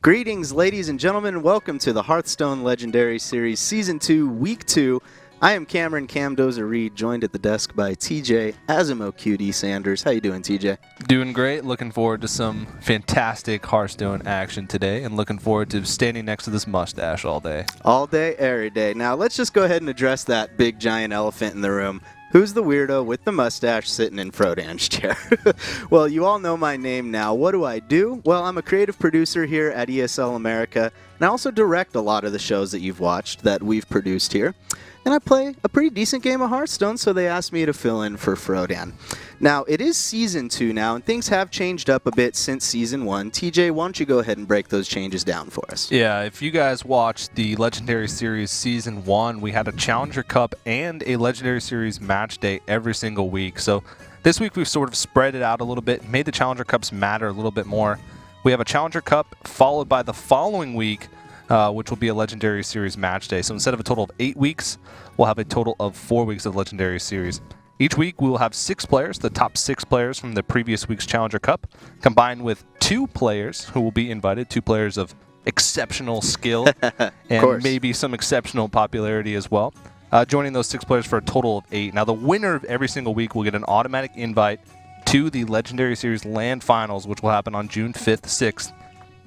Greetings, ladies and gentlemen, and welcome to the Hearthstone Legendary Series Season 2, Week 2. I am Cameron Camdoza Reed, joined at the desk by TJ Asimo QD Sanders. How you doing, TJ? Doing great. Looking forward to some fantastic Hearthstone action today, and looking forward to standing next to this mustache all day. All day, every day. Now, let's just go ahead and address that big, giant elephant in the room. Who's the weirdo with the mustache sitting in Frodan's chair? Well, you all know my name now. What do? Well, I'm a creative producer here at ESL America, and I also direct a lot of the shows that you've watched that we've produced here. And I play a pretty decent game of Hearthstone, so they asked me to fill in for Frodan. Now, it is Season 2 now, and things have changed up a bit since Season 1. TJ, why don't you go ahead and break those changes down for us? Yeah, if you guys watched the Legendary Series Season 1, we had a Challenger Cup and a Legendary Series match day every single week. So this week we've sort of spread it out a little bit, made the Challenger Cups matter a little bit more. We have a Challenger Cup followed by the following week, which will be a Legendary Series match day. So instead of a total of 8 weeks, we'll have a total of 4 weeks of Legendary Series. Each week, we will have 6 players, the top 6 players from the previous week's Challenger Cup, combined with 2 players who will be invited, 2 players of exceptional skill and maybe some exceptional popularity as well, joining those 6 players for a total of 8. Now, the winner of every single week will get an automatic invite to the Legendary Series LAN Finals, which will happen on June 5th, 6th,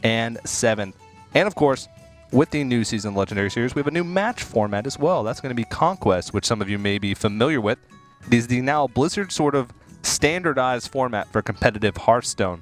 and 7th. And, of course, with the new season Legendary Series, we have a new match format as well. That's going to be Conquest, which some of you may be familiar with. It is the now Blizzard sort of standardized format for competitive Hearthstone.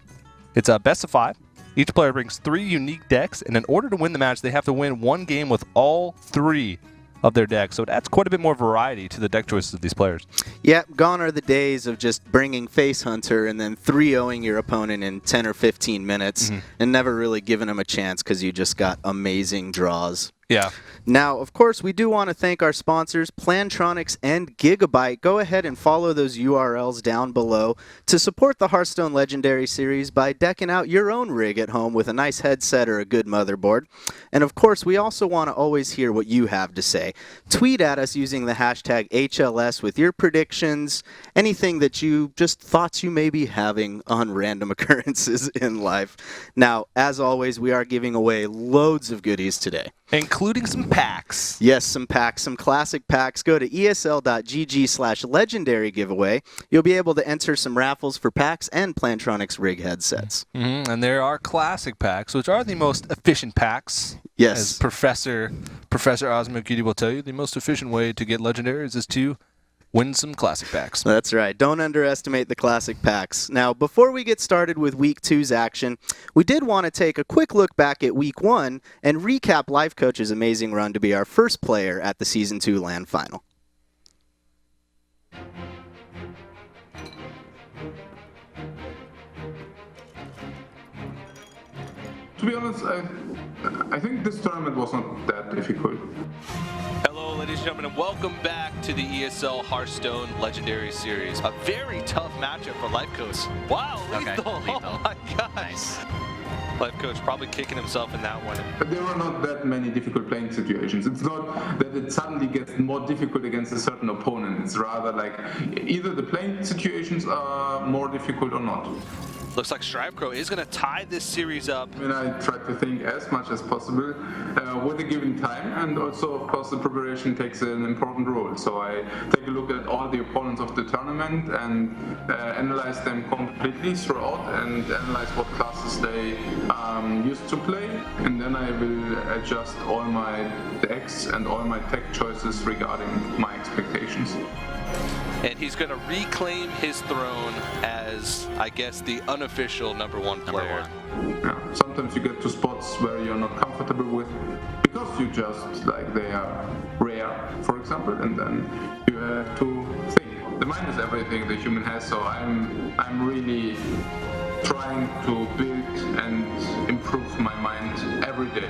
It's a best of 5. Each player brings 3 unique decks, and in order to win the match, they have to win one game with all 3 of their decks. So it adds quite a bit more variety to the deck choices of these players. Yeah, gone are the days of just bringing Face Hunter and then 3-0ing your opponent in 10 or 15 minutes and never really giving them a chance because you just got amazing draws. Yeah. Now, of course, we do want to thank our sponsors, Plantronics and Gigabyte. Go ahead and follow those URLs down below to support the Hearthstone Legendary Series by decking out your own rig at home with a nice headset or a good motherboard. And, of course, we also want to always hear what you have to say. Tweet at us using the hashtag HLS with your predictions, anything that you just thoughts you may be having on random occurrences in life. Now, as always, we are giving away loads of goodies today. Including some packs. Yes, some packs, some classic packs. Go to esl.gg/legendary giveaway. You'll be able to enter some raffles for packs and Plantronics rig headsets. And there are classic packs, which are the most efficient packs. Yes. As Professor Osmo Cutie will tell you, the most efficient way to get legendaries is to win some classic packs. That's right. Don't underestimate the classic packs. Now, before we get started with Week 2's action, we did want to take a quick look back at Week 1 and recap Life Coach's amazing run to be our first player at the Season 2 LAN Final. To be honest, I think this tournament was not that difficult. Hello, ladies and gentlemen, and welcome back to the ESL Hearthstone Legendary Series. A very tough matchup for Life Coach. Wow, lethal. Oh my gosh. Nice. Life Coach probably kicking himself in that one. But there were not that many difficult playing situations. It's not that it suddenly gets more difficult against a certain opponent. It's rather like either the playing situations are more difficult or not. Looks like Strivecrow is going to tie this series up. I mean, I try to think as much as possible with a given time, and also, of course, the preparation takes an important role. So I take a look at all the opponents of the tournament and analyze them completely throughout and analyze what classes they used to play. And then I will adjust all my decks and all my tech choices regarding my expectations. And he's going to reclaim his throne as, I guess, the unofficial #1 player. Yeah, sometimes you get to spots where you're not comfortable with because you just, like, they are rare, for example, and then you have to think. The mind is everything the human has, so I'm really trying to build and improve my mind every day.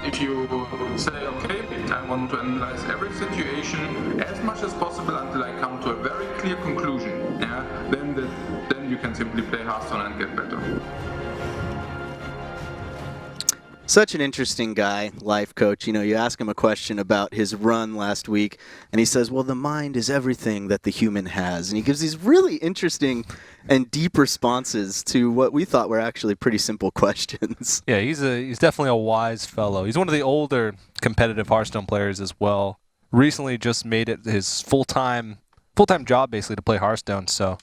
If you say, okay, I want to analyze every situation as much as possible until I come to a very clear conclusion, yeah, then you can simply play Hearthstone and get better. Such an interesting guy, life coach. You ask him a question about his run last week, and he says, well, the mind is everything that the human has. And he gives these really interesting and deep responses to what we thought were actually pretty simple questions. Yeah, he's definitely a wise fellow. He's one of the older competitive Hearthstone players as well. Recently just made it his full-time job, basically, to play Hearthstone, so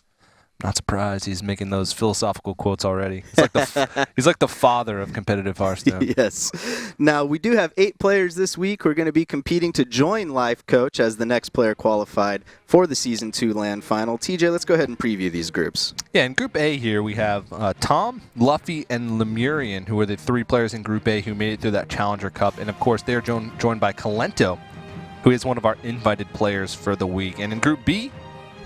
not surprised he's making those philosophical quotes already. He's like the father of competitive Hearthstone. Yes. Now, we do have 8 players this week who are going to be competing to join Life Coach as the next player qualified for the Season 2 LAN Final. TJ, let's go ahead and preview these groups. Yeah, in Group A here, we have Tom, Luffy, and Lemurian, who are the 3 players in Group A who made it through that Challenger Cup. And, of course, they're joined by Kalento, who is one of our invited players for the week. And in Group B,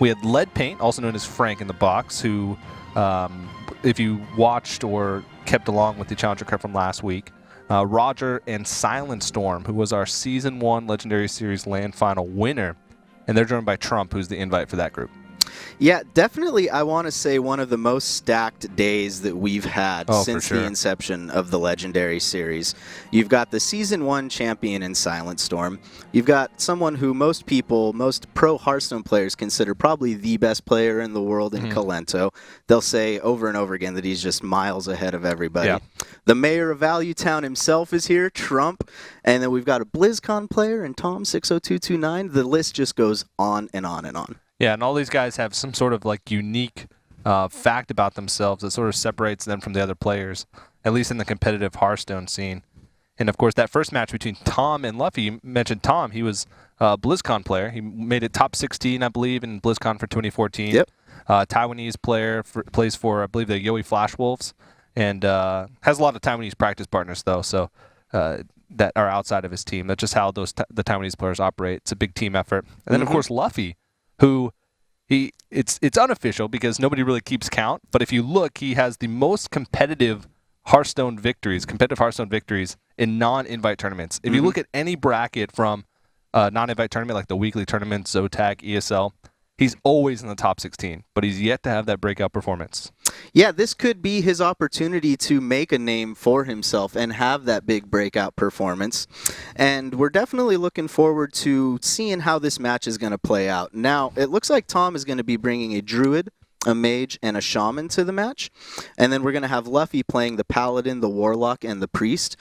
we had Lead Paint, also known as Frank in the box, who, if you watched or kept along with the Challenger Cup from last week, Roger and Silent Storm, who was our Season 1 Legendary Series LAN Final winner. And they're joined by Trump, who's the invite for that group. Yeah, definitely, I want to say one of the most stacked days that we've had since the inception of the Legendary Series. You've got the Season 1 champion in Silent Storm. You've got someone who most pro Hearthstone players consider probably the best player in the world in Kalento. They'll say over and over again that he's just miles ahead of everybody. Yeah. The mayor of Value Town himself is here, Trump. And then we've got a BlizzCon player in Tom60229. The list just goes on and on and on. Yeah, and all these guys have some sort of unique fact about themselves that sort of separates them from the other players, at least in the competitive Hearthstone scene. And of course, that first match between Tom and Luffy, you mentioned Tom, he was a BlizzCon player. He made it top 16, I believe, in BlizzCon for 2014. Yep. Taiwanese player, plays for, I believe, the Yowie Flash Wolves, and has a lot of Taiwanese practice partners, though, so that are outside of his team. That's just how the Taiwanese players operate. It's a big team effort. And then, of course, Luffy, who it's unofficial because nobody really keeps count, but if you look, he has the most competitive Hearthstone victories in non-invite tournaments. If you look at any bracket from a non-invite tournament, like the weekly tournaments, Zotac, ESL, he's always in the top 16, but he's yet to have that breakout performance. Yeah, this could be his opportunity to make a name for himself and have that big breakout performance. And we're definitely looking forward to seeing how this match is going to play out. Now, it looks like Tom is going to be bringing a Druid, a Mage, and a Shaman to the match. And then we're going to have Luffy playing the Paladin, the Warlock, and the Priest.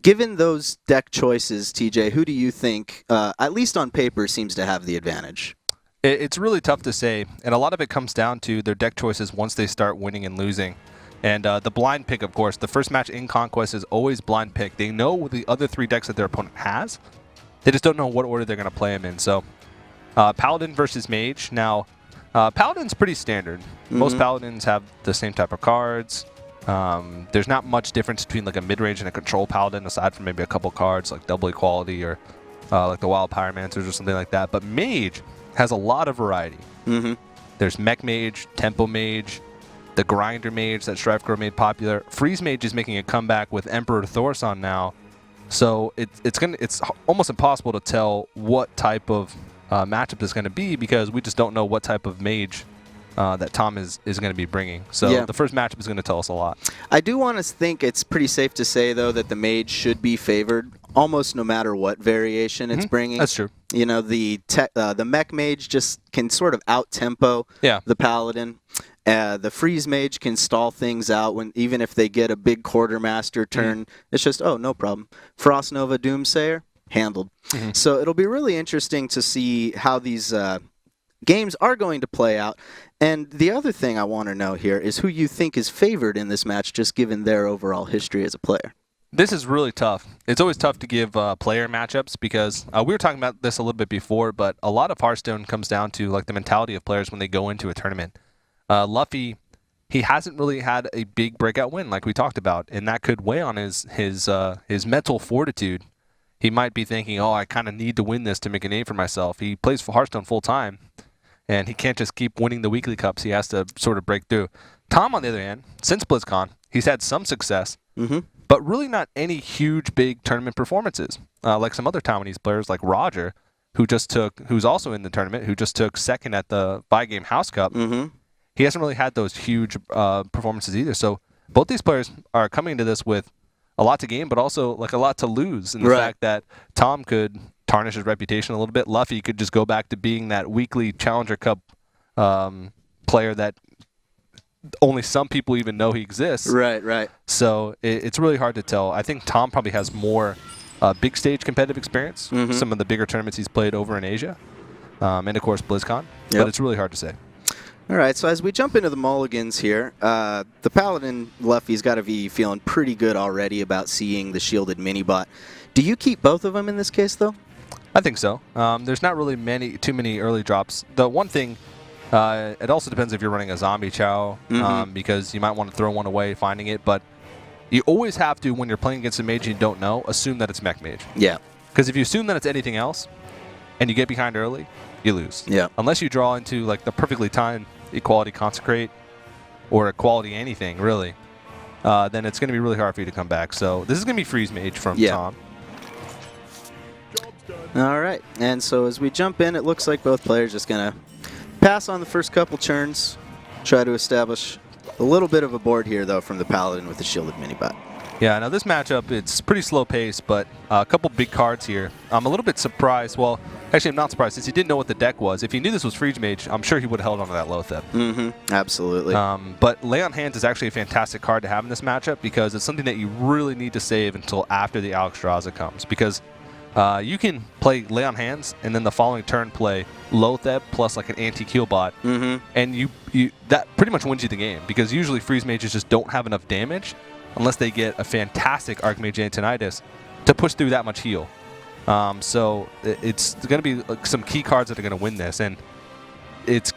Given those deck choices, TJ, who do you think, at least on paper, seems to have the advantage? It's really tough to say, and a lot of it comes down to their deck choices once they start winning and losing. And the blind pick, of course, the first match in Conquest is always blind pick. They know the other 3 decks that their opponent has. They just don't know what order they're going to play them in. So, Paladin versus Mage. Now, Paladin's pretty standard. Most Paladins have the same type of cards. There's not much difference between a mid-range and a control Paladin, aside from maybe a couple cards like Double Equality or like the Wild Pyromancers or something like that. But Mage has a lot of variety. There's Mech Mage, Tempo Mage, the Grinder Mage that Strifecrow made popular. Freeze Mage is making a comeback with Emperor Thorson now. So it's almost impossible to tell what type of matchup it's going to be because we just don't know what type of Mage that Tom is going to be bringing. So the first matchup is going to tell us a lot. I do want to think it's pretty safe to say, though, that the Mage should be favored almost no matter what variation it's bringing. That's true. The Mech Mage just can sort of out-tempo the Paladin. The Freeze Mage can stall things out even if they get a big Quartermaster turn. It's just, oh, no problem. Frost Nova Doomsayer, handled. So it'll be really interesting to see how these games are going to play out. And the other thing I want to know here is who you think is favored in this match, just given their overall history as a player. This is really tough. It's always tough to give player matchups because we were talking about this a little bit before, but a lot of Hearthstone comes down to the mentality of players when they go into a tournament. Luffy, he hasn't really had a big breakout win like we talked about, and that could weigh on his mental fortitude. He might be thinking, oh, I kind of need to win this to make a name for myself. He plays for Hearthstone full time, and he can't just keep winning the weekly cups. He has to sort of break through. Tom, on the other hand, since BlizzCon, he's had some success. But really not any huge, big tournament performances. Like some other Taiwanese players like Roger, who's also in the tournament, who just took second at the By-Game House Cup. He hasn't really had those huge performances either. So both these players are coming into this with a lot to gain, but also like a lot to lose in the fact that Tom could tarnish his reputation a little bit. Luffy could just go back to being that weekly Challenger Cup player that only some people even know he exists. Right. So it's really hard to tell. I think Tom probably has more big stage competitive experience, some of the bigger tournaments he's played over in Asia, and of course BlizzCon, but it's really hard to say. All right, so as we jump into the mulligans here, the Paladin Luffy's got to be feeling pretty good already about seeing the shielded mini-bot. Do you keep both of them in this case, though? I think so. There's not really too many early drops. The one thing, it also depends if you're running a zombie chow, because you might want to throw one away finding it, but you always have to, when you're playing against a mage you don't know, assume that it's mech mage. Yeah. Because if you assume that it's anything else, and you get behind early, you lose. Yeah. Unless you draw into like the perfectly timed equality consecrate or equality anything really, then it's going to be really hard for you to come back. So this is going to be freeze mage from Tom. All right, and so as we jump in, it looks like both players just going to pass on the first couple turns, try to establish a little bit of a board here though from the Paladin with the shielded mini-bot. Yeah, now this matchup, it's pretty slow pace, but a couple big cards here. I'm a little bit surprised. Well, actually, I'm not surprised since he didn't know what the deck was. If he knew this was Freeze Mage, I'm sure he would have held on to that Lothep. Absolutely. But Lay on Hands is actually a fantastic card to have in this matchup because it's something that you really need to save until after the Alexstrasza comes. Because you can play Lay on Hands and then the following turn play Lothep plus like an anti-Keel bot, and you that pretty much wins you the game because usually Freeze Mages just don't have enough damage unless they get a fantastic Archmage Antonidas to push through that much heal. So it's going to be some key cards that are going to win this. And it's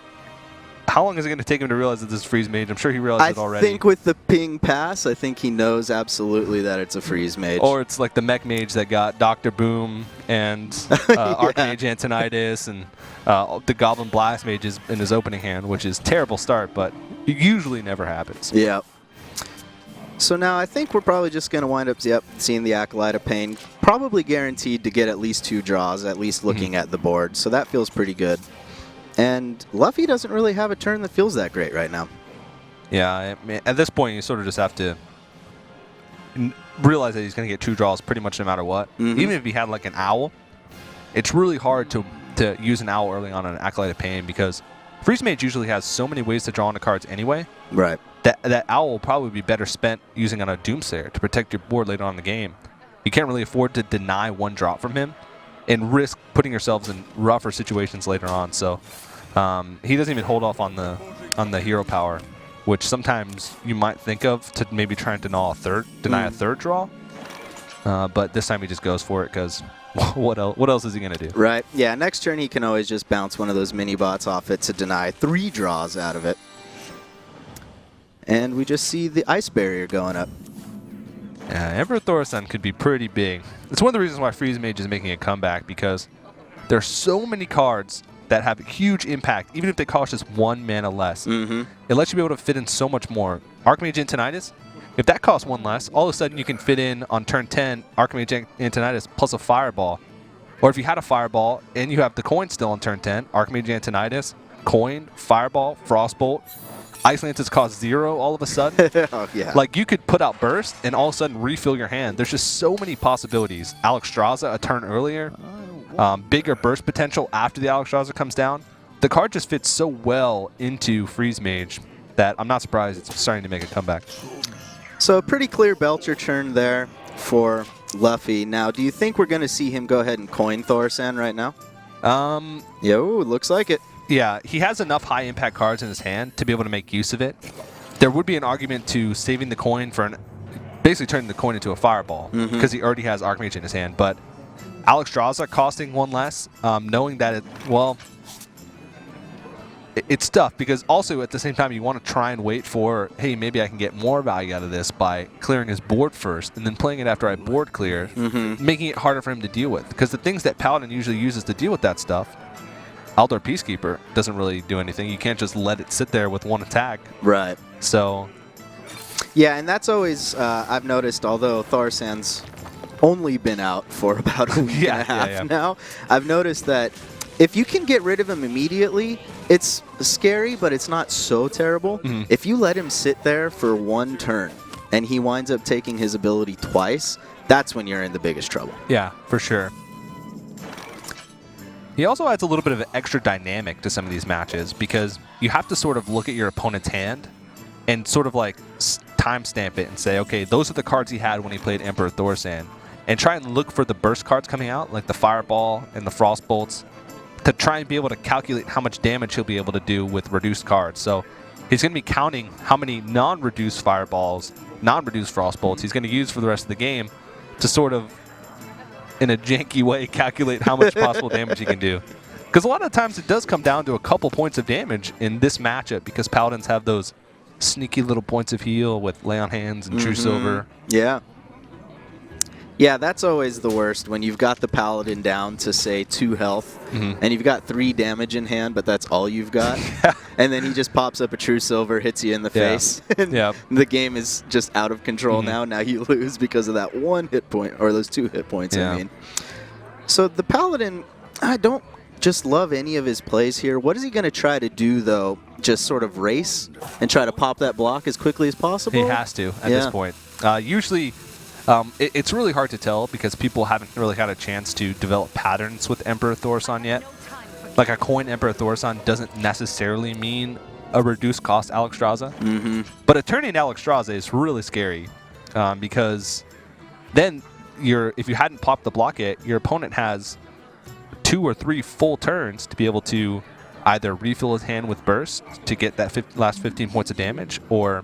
how long is it going to take him to realize that this is Freeze Mage? I'm sure he realized it already. I think with the ping pass, I think he knows absolutely that it's a Freeze Mage. Or it's like the Mech Mage that got Dr. Boom and Archmage Antonidas and the Goblin Blast Mages in his opening hand, which is terrible start, but it usually never happens. Yeah. So now I think we're probably just going to wind up, seeing the Acolyte of Pain. Probably guaranteed to get at least 2 draws, at least looking at the board. So that feels pretty good. And Luffy doesn't really have a turn that feels that great right now. Yeah, I mean, at this point you sort of just have to realize that he's going to get 2 draws pretty much no matter what. Even if he had like an Owl, it's really hard to use an Owl early on an Acolyte of Pain because Freeze Mage usually has so many ways to draw into cards anyway. Right. That Owl will probably be better spent using on a Doomsayer to protect your board later on in the game. You can't really afford to deny 1 drop from him and risk putting yourselves in rougher situations later on. So he doesn't even hold off on the hero power, which sometimes you might think of to maybe try and deny a third draw. But this time he just goes for it because what else is he going to do? Right. Yeah, next turn he can always just bounce one of those mini-bots off it to deny 3 draws out of it. And we just see the Ice Barrier going up. Yeah, Emperor Thorsan could be pretty big. It's one of the reasons why Freeze Mage is making a comeback because there are so many cards that have huge impact, even if they cost just 1 mana less. It lets you be able to fit in so much more. Archmage Antonidas, if that costs 1 less, all of a sudden you can fit in on turn 10 Archmage Antonidas plus a Fireball. Or if you had a Fireball and you have the coin still on turn 10, Archmage Antonidas, coin, Fireball, Frostbolt. Ice Lances cost 0 all of a sudden. Oh, yeah. Like you could put out Burst and all of a sudden refill your hand. There's just so many possibilities. Alexstrasza a turn earlier. Bigger burst potential after the Alexstrasza comes down. The card just fits so well into Freeze Mage that I'm not surprised it's starting to make a comeback. So a pretty clear Belcher turn there for Luffy. Now, do you think we're going to see him go ahead and coin Thorsan right now? Looks like it. Yeah, he has enough high-impact cards in his hand to be able to make use of it. There would be an argument to saving the coin for basically turning the coin into a Fireball because he already has Archmage in his hand. But Alexstrasza costing 1 less, knowing that it's tough because also at the same time you want to try and wait for, hey, maybe I can get more value out of this by clearing his board first and then playing it after I board clear, making it harder for him to deal with. Because the things that Paladin usually uses to deal with that stuff, Aldor Peacekeeper doesn't really do anything. You can't just let it sit there with 1 attack. Right. So. Yeah, and that's always, I've noticed, although Thorsan's only been out for about a week and a half now, I've noticed that if you can get rid of him immediately, it's scary, but it's not so terrible. If you let him sit there for 1 turn and he winds up taking his ability twice, that's when you're in the biggest trouble. Yeah, for sure. He also adds a little bit of an extra dynamic to some of these matches because you have to sort of look at your opponent's hand and sort of like timestamp it and say, okay, those are the cards he had when he played Emperor Thorsan, and try and look for the burst cards coming out, like the Fireball and the Frost Bolts, to try and be able to calculate how much damage he'll be able to do with reduced cards. So he's going to be counting how many non-reduced Fireballs, non-reduced Frost Bolts he's going to use for the rest of the game to sort of, in a janky way, calculate how much possible damage he can do. Because a lot of times it does come down to a couple points of damage in this matchup because Paladins have those sneaky little points of heal with Lay on Hands and True Silver. Yeah. Yeah, that's always the worst when you've got the Paladin down to, say, 2 health, and you've got 3 damage in hand, but that's all you've got. And then he just pops up a True Silver, hits you in the face. And the game is just out of control now. Now you lose because of that 1 hit point, or those 2 hit points, I mean. So the Paladin, I don't just love any of his plays here. What is he going to try to do, though? Just sort of race and try to pop that block as quickly as possible? He has to at this point. Usually, it's really hard to tell because people haven't really had a chance to develop patterns with Emperor Thorsan yet. Like a coin Emperor Thorsan doesn't necessarily mean a reduced cost Alexstrasza. But a turning Alexstrasza is really scary because then if you hadn't popped the block yet, your opponent has 2 or 3 full turns to be able to either refill his hand with burst to get that last 15 points of damage or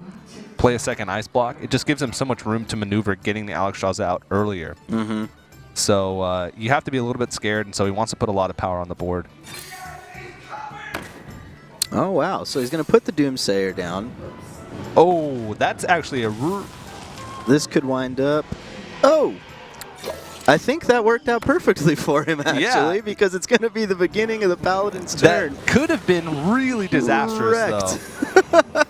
play a second ice block. It just gives him so much room to maneuver getting the Alexstrasza out earlier. So you have to be a little bit scared, and so he wants to put a lot of power on the board. Oh, wow. So he's going to put the Doomsayer down. Oh, that's actually This could wind up... Oh! I think that worked out perfectly for him, actually, because it's going to be the beginning of the Paladin's turn. That could have been really disastrous, though.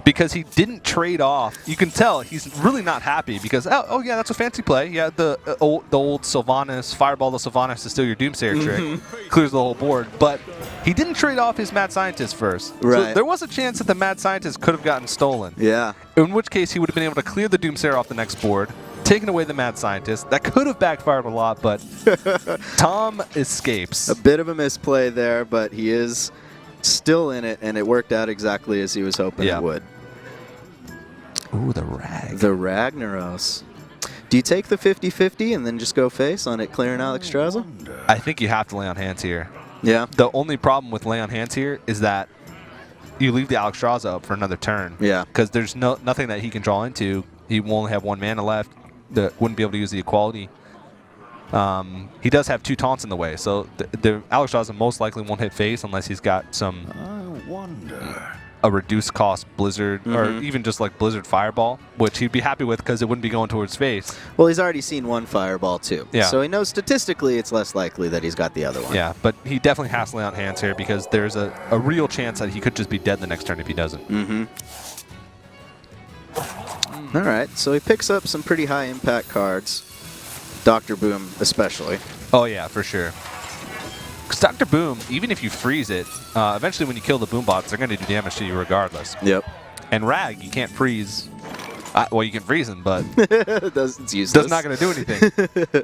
Because he didn't trade off. You can tell he's really not happy because, oh yeah, that's a fancy play. Yeah, the old Sylvanas, Fireball the Sylvanas to steal your Doomsayer trick. Clears the whole board. But he didn't trade off his Mad Scientist first. Right. So there was a chance that the Mad Scientist could have gotten stolen. Yeah. In which case he would have been able to clear the Doomsayer off the next board, taken away the Mad Scientist. That could have backfired a lot, but Tom escapes. A bit of a misplay there, but he is still in it, and it worked out exactly as he was hoping it would. Ooh, the Rag. The Ragnaros. Do you take the 50-50 and then just go face on it clearing Alexstrasza? I think you have to lay on hands here. Yeah. The only problem with lay on hands here is that you leave the Alexstrasza up for another turn. Yeah. Because there's nothing that he can draw into. He will only have 1 mana left. Wouldn't be able to use the equality. He does have 2 taunts in the way, so the Alexstrasza most likely won't hit face unless he's got some a reduced cost Blizzard or even just like Blizzard Fireball, which he'd be happy with because it wouldn't be going towards face. Well, he's already seen 1 Fireball too, so he knows statistically it's less likely that he's got the other one. Yeah, but he definitely has to lay on hands here because there's a real chance that he could just be dead the next turn if he doesn't. All right, so he picks up some pretty high impact cards. Dr. Boom especially. Oh yeah, for sure. Because Dr. Boom, even if you freeze it, eventually when you kill the Boom bots, they're going to do damage to you regardless. Yep. And Rag, you can't freeze. Well, you can freeze him, but it's useless. That's not going to do anything.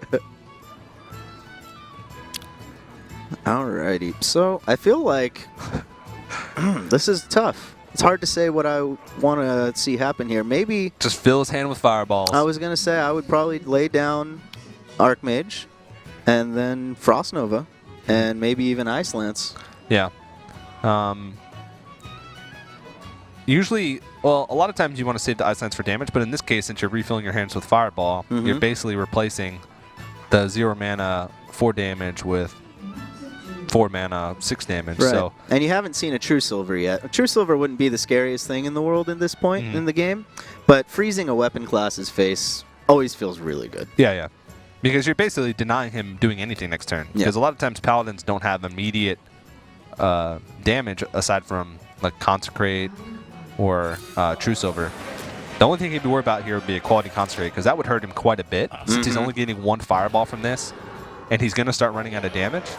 Alrighty, so I feel like this is tough. It's hard to say what I want to see happen here. Maybe just fill his hand with fireballs. I was going to say I would probably lay down Archmage and then Frost Nova and maybe even Ice Lance. Yeah. Usually, well, a lot of times you want to save the Ice Lance for damage, but in this case, since you're refilling your hands with Fireball, you're basically replacing the 0 mana 4 damage with 4 mana 6 damage. Right. So, and you haven't seen a True Silver yet. A True Silver wouldn't be the scariest thing in the world at this point in the game, but freezing a weapon class's face always feels really good. Yeah, yeah. Because you're basically denying him doing anything next turn. Because a lot of times Paladins don't have immediate damage aside from like Consecrate or True Silver. The only thing he'd be worried about here would be a Quality Consecrate, because that would hurt him quite a bit since he's only getting 1 Fireball from this, and he's going to start running out of damage.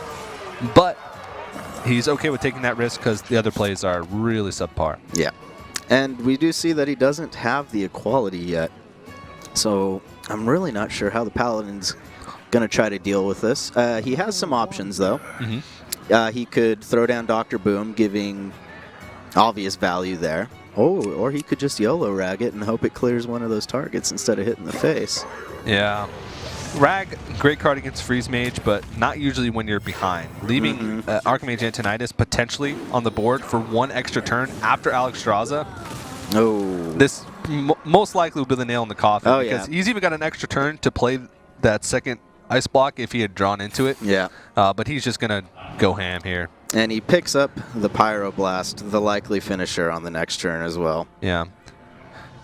But he's okay with taking that risk because the other plays are really subpar. Yeah. And we do see that he doesn't have the equality yet. So I'm really not sure how the Paladin's going to try to deal with this. He has some options, though. He could throw down Dr. Boom, giving obvious value there. Oh, or he could just YOLO rag it and hope it clears one of those targets instead of hitting the face. Yeah. Rag, great card against Freeze Mage, but not usually when you're behind. Leaving Archmage Antonidas potentially on the board for one extra turn after Alexstrasza. Oh. This most likely would be the nail in the coffin. Oh, because yeah. he's even got an extra turn to play that second ice block if he had drawn into it. Yeah. But he's just going to go ham here. And he picks up the Pyroblast, the likely finisher, on the next turn as well. Yeah.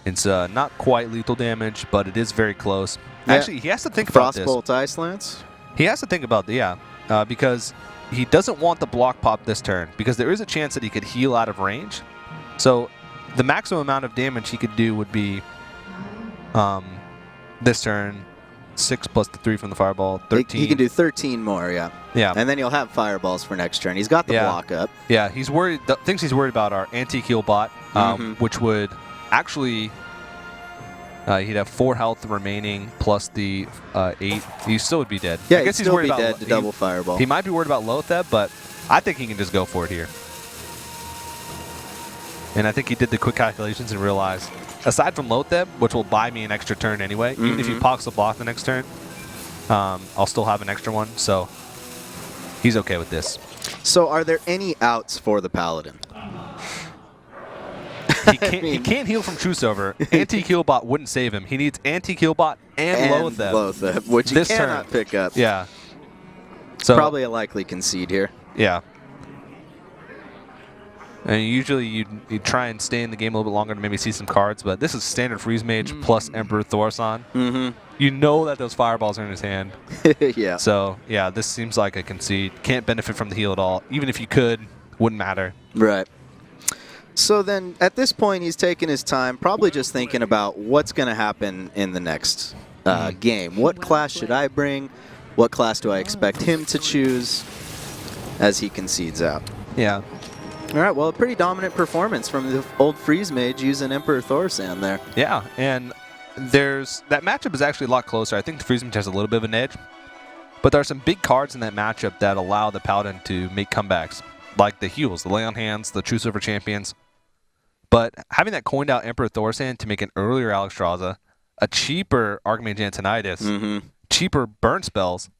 It's not quite lethal damage, but it is very close. Yeah. Actually, he has to think about this. Frostbolt Ice Lance? He has to think about because he doesn't want the block pop this turn, because there is a chance that he could heal out of range. So the maximum amount of damage he could do would be this turn, 6 plus the 3 from the fireball, 13. He can do 13 more, yeah. Yeah. And then he'll have fireballs for next turn. He's got the block up. Yeah, he's worried. The things he's worried about are anti-heal bot, which would actually he'd have 4 health remaining plus the 8. He still would be dead. Yeah, I guess he'd he's still worried be about dead to double fireball. He might be worried about Lotheb, but I think he can just go for it here. And I think he did the quick calculations and realized, aside from Lotheb, which will buy me an extra turn anyway, even if he pox the block the next turn, I'll still have an extra one. So he's okay with this. So are there any outs for the Paladin? He can't heal from Truesover. Anti-heal bot wouldn't save him. He needs anti-heal bot and Lotheb, which he this cannot turn. pick up. Yeah. So Probably a likely concede here. yeah. And usually you try and stay in the game a little bit longer to maybe see some cards, but this is standard Freeze Mage plus Emperor Thorsan. You know that those fireballs are in his hand. Yeah. So yeah, this seems like a concede. Can't benefit from the heal at all. Even if you could, wouldn't matter. Right. So then, at this point, he's taking his time, probably just thinking about what's going to happen in the next game. What class should I bring? What class do I expect him to choose as he concedes out? Yeah. All right, well, a pretty dominant performance from the old Freeze Mage using Emperor Thorsan there. Yeah, and that matchup is actually a lot closer. I think the Freeze Mage has a little bit of an edge, but there are some big cards in that matchup that allow the Paladin to make comebacks, like the heals, the Lay on Hands, the True Silver Champions. But having that coined out Emperor Thorsan to make an earlier Alexstrasza, a cheaper Archmage Antonidas, cheaper burn spells,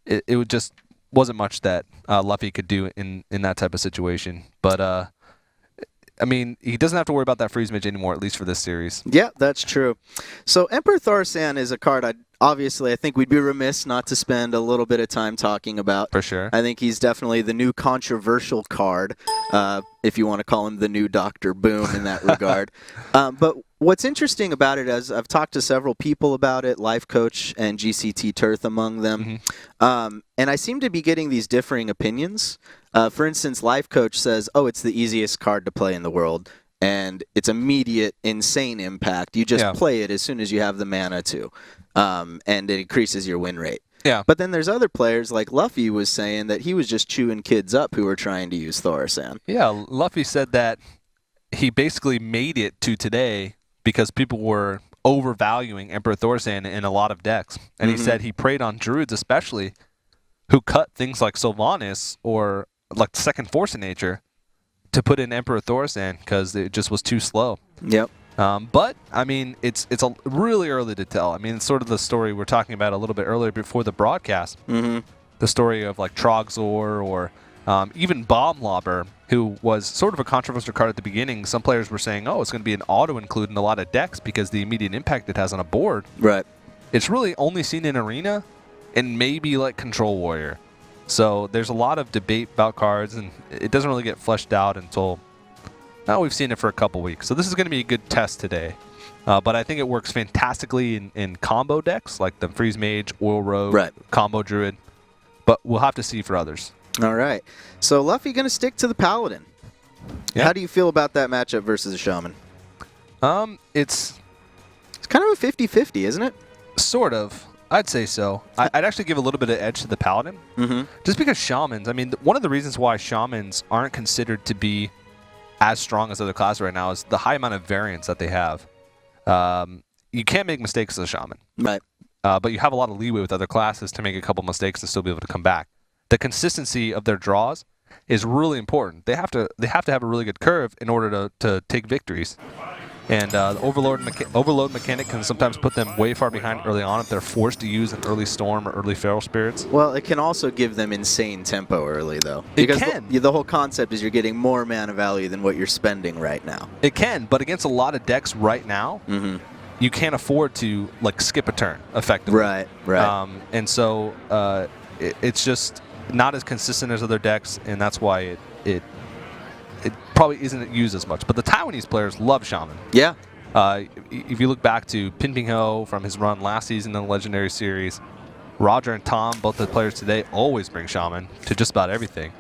it would just wasn't much that Luffy could do in that type of situation. But I mean, he doesn't have to worry about that Freeze Mage anymore, at least for this series. Yeah, that's true. So Emperor Thorsan is a card I think we'd be remiss not to spend a little bit of time talking about. For sure. I think he's definitely the new controversial card, if you want to call him the new Dr. Boom in that regard. But what's interesting about it, as I've talked to several people about it, Life Coach and GCT Turth among them, and I seem to be getting these differing opinions. For instance, Life Coach says, oh, it's the easiest card to play in the world, and it's immediate, insane impact. You just play it as soon as you have the mana to. And it increases your win rate. Yeah. But then there's other players like Luffy was saying that he was just chewing kids up who were trying to use Thorsan. Yeah, Luffy said that he basically made it to today because people were overvaluing Emperor Thorsan in a lot of decks. And he said he preyed on Druids especially, who cut things like Sylvanas or like Second Force in Nature to put in Emperor Thorsan because it just was too slow. Yep. But, I mean, it's really early to tell. I mean, it's sort of the story we're talking about a little bit earlier before the broadcast. The story of, like, Trogzor or even Bomb Lobber, who was sort of a controversial card at the beginning. Some players were saying, oh, it's going to be an auto-include in a lot of decks because the immediate impact it has on a board. Right. It's really only seen in Arena and maybe, like, Control Warrior. So there's a lot of debate about cards, and it doesn't really get fleshed out until... Now we've seen it for a couple weeks, so this is going to be a good test today. But I think it works fantastically in combo decks, like the Freeze Mage, Oil Rogue, Combo Druid. But we'll have to see for others. All right. So Luffy going to stick to the Paladin. Yeah. How do you feel about that matchup versus a Shaman? It's kind of a 50-50, isn't it? Sort of. I'd say so. I'd actually give a little bit of edge to the Paladin. Just because Shamans, I mean, one of the reasons why Shamans aren't considered to be as strong as other classes right now is the high amount of variance that they have. you can't make mistakes as a shaman. Right. But you have a lot of leeway with other classes to make a couple mistakes and still be able to come back. The consistency of their draws is really important. They have to have a really good curve in order to take victories. And the overload mechanic can sometimes put them way far behind early on if they're forced to use an early storm or early feral spirits. Well, it can also give them insane tempo early, though. It Because can. The whole concept is you're getting more mana value than what you're spending right now. It can, but against a lot of decks right now, you can't afford to like skip a turn effectively. Right. And so it's just not as consistent as other decks, and that's why it probably isn't used as much. But the Taiwanese players love Shaman. Yeah. If you look back to Pin Ho from his run last season in the Legendary Series, Roger and Tom, both the players today, always bring Shaman to just about everything.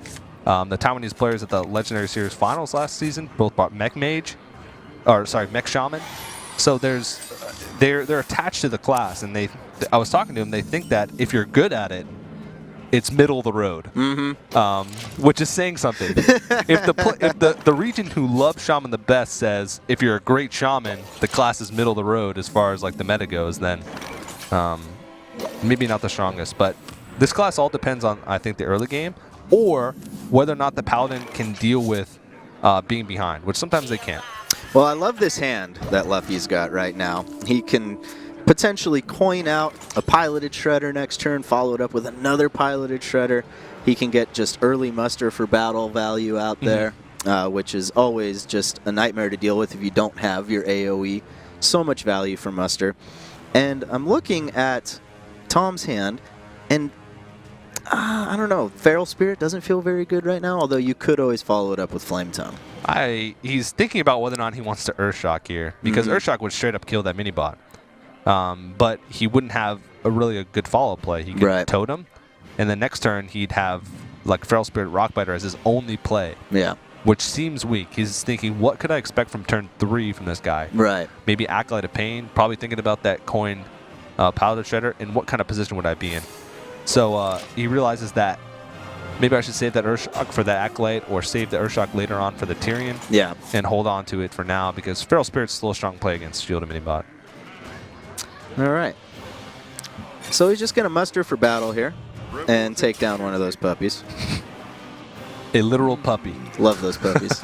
The Taiwanese players at the Legendary Series Finals last season both brought Mech Shaman. So they're attached to the class, and I was talking to them. They think that if you're good at it, it's middle of the road, which is saying something. If the region who loves Shaman the best says if you're a great Shaman, the class is middle of the road as far as like the meta goes, then maybe not the strongest. But this class all depends on, I think, the early game or whether or not the Paladin can deal with being behind, which sometimes they can't. Well, I love this hand that Luffy's got right now. He can potentially coin out a piloted shredder next turn, follow it up with another piloted shredder. He can get just early muster for battle value out there, which is always just a nightmare to deal with if you don't have your AoE. So much value for muster. And I'm looking at Tom's hand, and I don't know, Feral Spirit doesn't feel very good right now, although you could always follow it up with Flame Tongue. He's thinking about whether or not he wants to Earthshock here, because Earthshock would straight up kill that mini bot. But he wouldn't have a good follow play. He could Totem, and the next turn he'd have like Feral Spirit Rockbiter as his only play. Yeah. Which seems weak. He's thinking, what could I expect from turn 3 from this guy? Right. Maybe Acolyte of Pain, probably thinking about that coin Powder Shredder, and what kind of position would I be in? So he realizes that maybe I should save that Earthshock for that Acolyte or save the Earthshock later on for the Tyrion. Yeah. And hold on to it for now because Feral Spirit's still a strong play against Shield and Minibot. All right. So he's just going to muster for battle here and take down one of those puppies. A literal puppy. Love those puppies.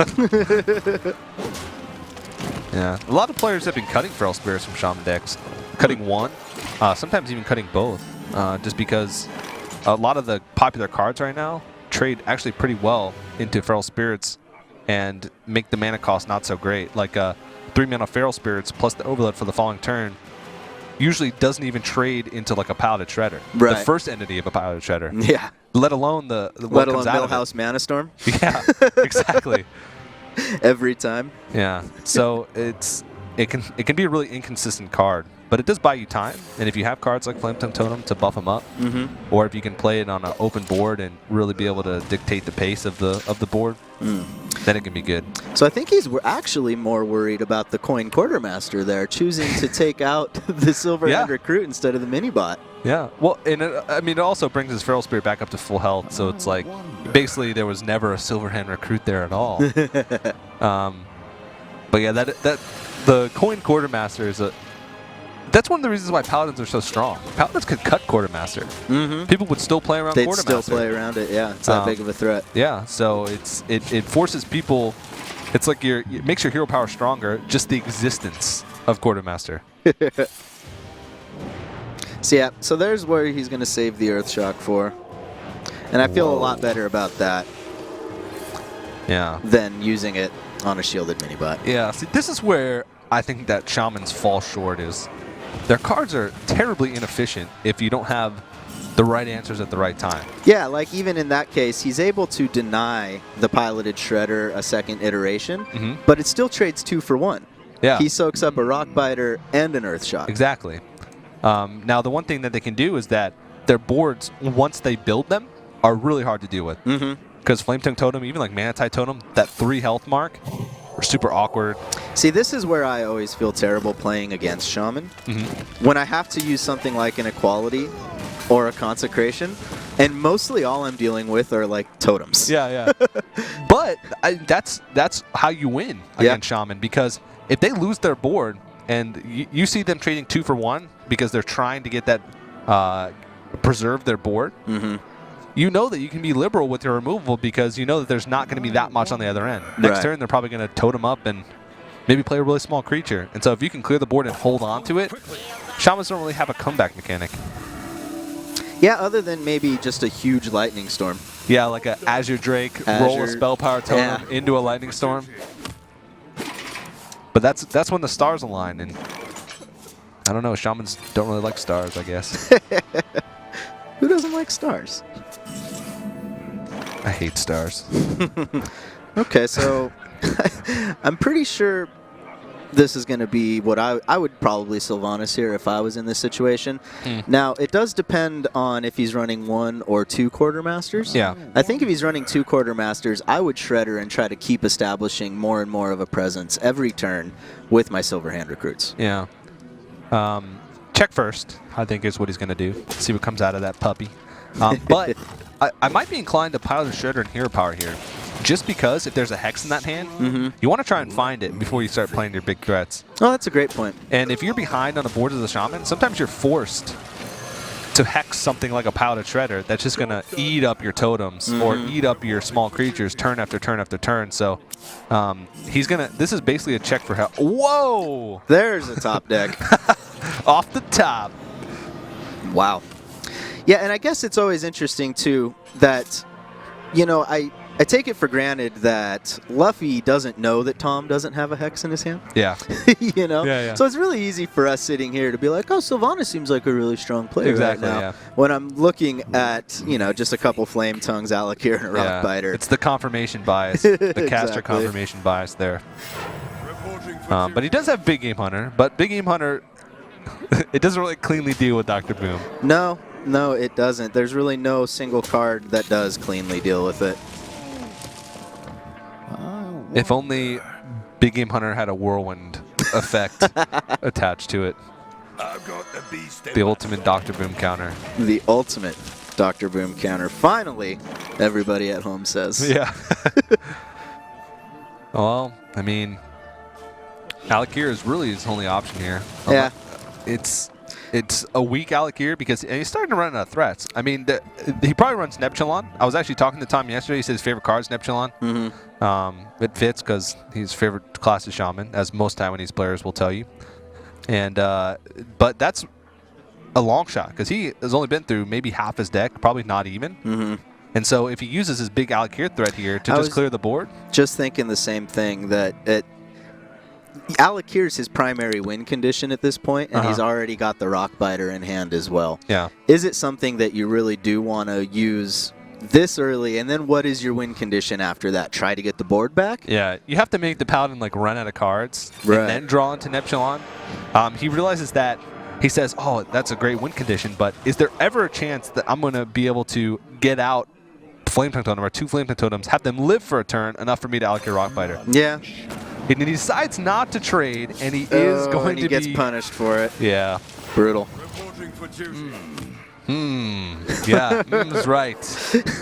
Yeah. A lot of players have been cutting Feral Spirits from Shaman decks. Cutting one, sometimes even cutting both, just because a lot of the popular cards right now trade actually pretty well into Feral Spirits and make the mana cost not so great. Like 3 mana Feral Spirits plus the Overload for the following turn usually doesn't even trade into like a Piloted Shredder. Right. The first entity of a Piloted Shredder. Yeah. Let alone let alone Millhouse Mana Storm. Yeah, exactly. Every time. Yeah. So it can be a really inconsistent card, but it does buy you time. And if you have cards like Flame Tongue Totem to buff them up, or if you can play it on an open board and really be able to dictate the pace of the board, then it can be good. So I think he's actually more worried about the Coin Quartermaster there, choosing to take out the Silverhand Recruit instead of the Minibot. Yeah. Well, and it also brings his Feral Spirit back up to full health, so it's like basically there was never a Silverhand Recruit there at all. But yeah, the Coin Quartermaster is that's one of the reasons why Paladins are so strong. Paladins could cut Quartermaster. People would still play around Quartermaster. They'd still play around it, yeah. It's that big of a threat. Yeah, so it forces people. It's like it makes your hero power stronger, just the existence of Quartermaster. So there's where he's going to save the Earthshock for. And I feel a lot better about that than using it on a shielded Minibot. Yeah, see, this is where I think that Shamans fall short is their cards are terribly inefficient if you don't have the right answers at the right time. Yeah, like even in that case, he's able to deny the Piloted Shredder a second iteration, but it still trades 2 for 1. Yeah. He soaks up a Rockbiter and an Earthshock. Exactly. Now, the one thing that they can do is that their boards, once they build them, are really hard to deal with. Because Flame Tongue Totem, even like Manatite Totem, that 3 health mark, are super awkward. See, this is where I always feel terrible playing against Shaman. When I have to use something like an Equality or a Consecration, and mostly all I'm dealing with are like totems. Yeah. But that's how you win against Shaman, because if they lose their board and you see them trading 2 for 1 because they're trying to get that preserve their board. You know that you can be liberal with your removal because you know that there's not going to be that much on the other end. Next turn, they're probably going to totem up and maybe play a really small creature. And so if you can clear the board and hold on to it, Shamans don't really have a comeback mechanic. Yeah, other than maybe just a huge lightning storm. Yeah, like a Azure Drake, roll a spell power totem into a lightning storm. But that's when the stars align, and I don't know, Shamans don't really like stars, I guess. Who doesn't like stars? I hate stars. Okay, so I'm pretty sure this is going to be what I would probably Sylvanas here if I was in this situation. Now, it does depend on if he's running 1 or 2 Quartermasters. Yeah. I think if he's running 2 Quartermasters, I would Shredder and try to keep establishing more and more of a presence every turn with my Silver Hand recruits. Yeah. Check first, I think, is what he's going to do. See what comes out of that puppy. But I might be inclined to pile the Shredder and Hero Power here. Just because if there's a Hex in that hand, you want to try and find it before you start playing your big threats. Oh, that's a great point. And if you're behind on the board as a Shaman, sometimes you're forced to Hex something like a Piloted Shredder that's just going to eat up your totems or eat up your small creatures turn after turn after turn. So he's going to, this is basically a check for help. Whoa! There's a top deck. Off the top. Wow. Yeah, and I guess it's always interesting, too, that, you know, I take it for granted that Luffy doesn't know that Tom doesn't have a Hex in his hand. Yeah. You know? Yeah. So it's really easy for us sitting here to be like, oh, Sylvanas seems like a really strong player right now. Yeah. When I'm looking at, you know, just a couple Flame Tongues, Alakir, and a Rock Biter. It's the confirmation bias, the caster confirmation bias there. But he does have Big Game Hunter, but Big Game Hunter, it doesn't really cleanly deal with Dr. Boom. No, it doesn't. There's really no single card that does cleanly deal with it. If only Big Game Hunter had a whirlwind effect attached to it. The ultimate Dr. Boom counter. The ultimate Dr. Boom counter. Finally, everybody at home says. Yeah. Well, I mean, Alakir is really his only option here. Yeah. It's a weak Alakir because he's starting to run out of threats. I mean, he probably runs Neptulon. I was actually talking to Tom yesterday. He said his favorite card is Neptulon. It fits because his favorite class is Shaman, as most Taiwanese players will tell you. And but that's a long shot because he has only been through maybe half his deck, probably not even. And so if he uses his big Alakir threat here to just clear the board. Just thinking the same thing, that Alakir's his primary win condition at this point, and he's already got the Rock Biter in hand as well. Yeah. Is it something that you really do want to use this early, and then what is your win condition after that? Try to get the board back? Yeah, you have to make the Paladin like run out of cards and then draw into Neptulon. He realizes that, he says, oh, that's a great win condition, but is there ever a chance that I'm going to be able to get out Flame Tongue Totem or 2 Flame Tongue Totems, have them live for a turn, enough for me to Alakir Rock Biter? Yeah. And he decides not to trade, and he is going to be... he gets punished for it. Yeah. Brutal. Yeah, is right.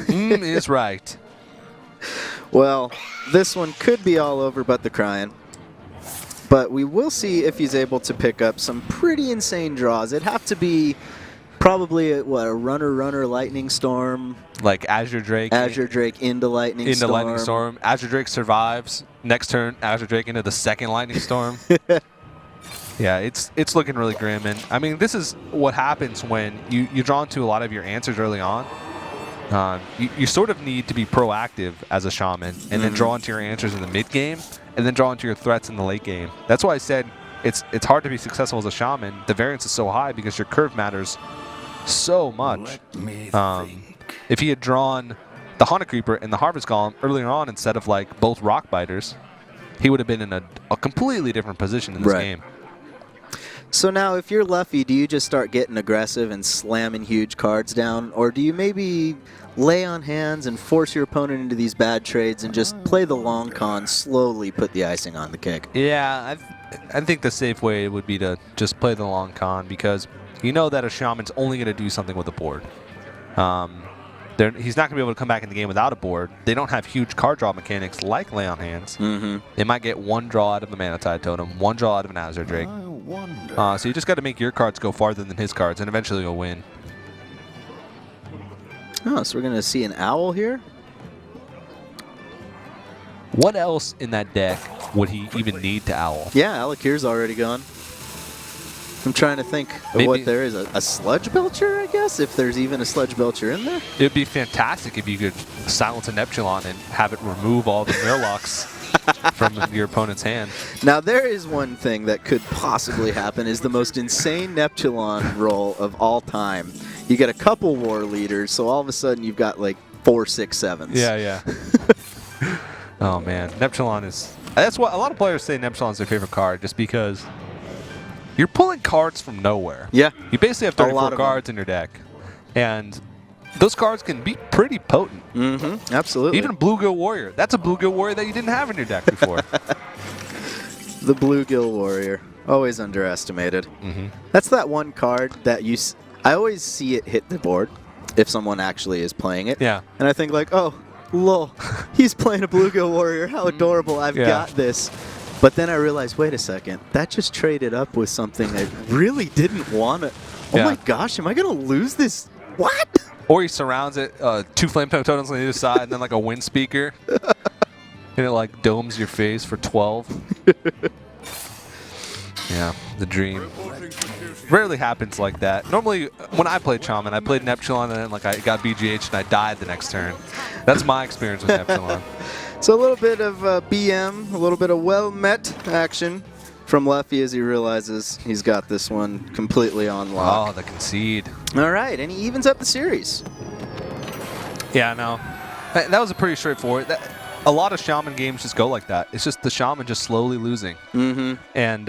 Is right. Well, this one could be all over but the crying. But we will see if he's able to pick up some pretty insane draws. It'd have to be probably a runner Lightning Storm. Like Azure Drake. Azure Drake into Lightning Storm. Into Lightning Storm. Azure Drake survives. Next turn, Azure Drake into the second Lightning Storm. Yeah, it's looking really grim. And I mean, this is what happens when you draw into a lot of your answers early on. You sort of need to be proactive as a Shaman and then draw into your answers in the mid game and then draw into your threats in the late game. That's why I said it's hard to be successful as a Shaman. The variance is so high because your curve matters so much. If he had drawn the Haunted Creeper and the Harvest Golem earlier on instead of like both Rock Biters, he would have been in a completely different position in this game. So now, if you're Luffy, do you just start getting aggressive and slamming huge cards down, or do you maybe lay on hands and force your opponent into these bad trades and just play the long con, slowly put the icing on the cake? Yeah, I think the safe way would be to just play the long con because you know that a Shaman's only going to do something with the board. He's not going to be able to come back in the game without a board. They don't have huge card draw mechanics like Lay on Hands. They might get one draw out of a Mana Tide Totem, one draw out of an Azure Drake. So you just got to make your cards go farther than his cards, and eventually you'll win. Oh, so we're going to see an owl here? What else in that deck would he even need to owl? Yeah, Alakir's already gone. I'm trying to think of what there is. A Sludge Belcher, I guess, if there's even a Sludge Belcher in there? It would be fantastic if you could silence an Epsilon and have it remove all the Murlocs from your opponent's hand. Now, there is one thing that could possibly happen is the most insane Neptulon roll of all time. You get a couple war leaders, so all of a sudden you've got like 4, 6, 7s. Yeah. Oh, man. Neptulon is... That's what a lot of players say Neptulon's their favorite card, just because you're pulling cards from nowhere. Yeah. You basically have 34 cards in your deck. And those cards can be pretty potent. Mm-hmm. Absolutely. Even Bluegill Warrior. That's a Bluegill Warrior that you didn't have in your deck before. The Bluegill Warrior. Always underestimated. Mm-hmm. That's that one card that I always see it hit the board if someone actually is playing it. Yeah. And I think like, oh, lol, he's playing a Bluegill Warrior. How adorable. I've got this. But then I realized, wait a second. That just traded up with something I really didn't want to. Oh my gosh, am I going to lose this? What? Or he surrounds it, 2 Flame Totems on either side, and then like a wind speaker. And it like domes your face for 12. Yeah, the dream. Rarely happens like that. Normally, when I played Shaman, I played Neptulon and then like I got BGH and I died the next turn. That's my experience with Neptulon. So a little bit of BM, a little bit of well-met action from Luffy as he realizes he's got this one completely on lock. Oh, the concede. All right, and he evens up the series. Yeah, no. That was a pretty straightforward. A lot of Shaman games just go like that. It's just the Shaman just slowly losing. Mm-hmm. And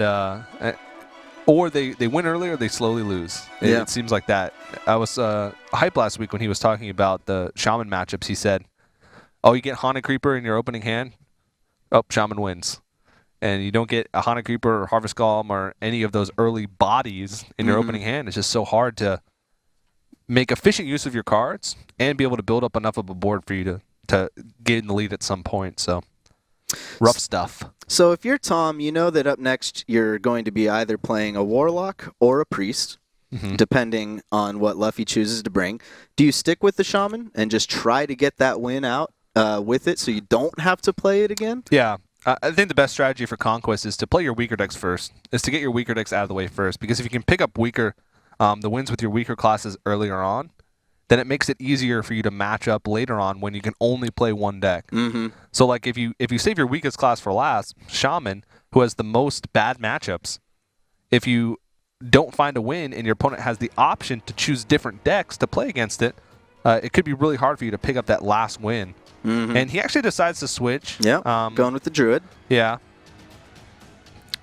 or they win early or they slowly lose. It seems like that. I was hyped last week when he was talking about the Shaman matchups. He said, oh, you get Haunted Creeper in your opening hand? Oh, Shaman wins. And you don't get a Haunted Creeper or Harvest Golem or any of those early bodies in your opening hand. It's just so hard to make efficient use of your cards and be able to build up enough of a board for you to get in the lead at some point. So, rough stuff. So if you're Tom, you know that up next you're going to be either playing a Warlock or a Priest, depending on what Luffy chooses to bring. Do you stick with the Shaman and just try to get that win out with it so you don't have to play it again? Yeah. I think the best strategy for Conquest is to play your weaker decks first, is to get your weaker decks out of the way first, because if you can pick up the wins with your weaker classes earlier on, then it makes it easier for you to match up later on when you can only play one deck. Mm-hmm. So like if you save your weakest class for last, Shaman, who has the most bad matchups, if you don't find a win and your opponent has the option to choose different decks to play against it, it could be really hard for you to pick up that last win. Mm-hmm. And he actually decides to switch. Yeah, going with the Druid. Yeah.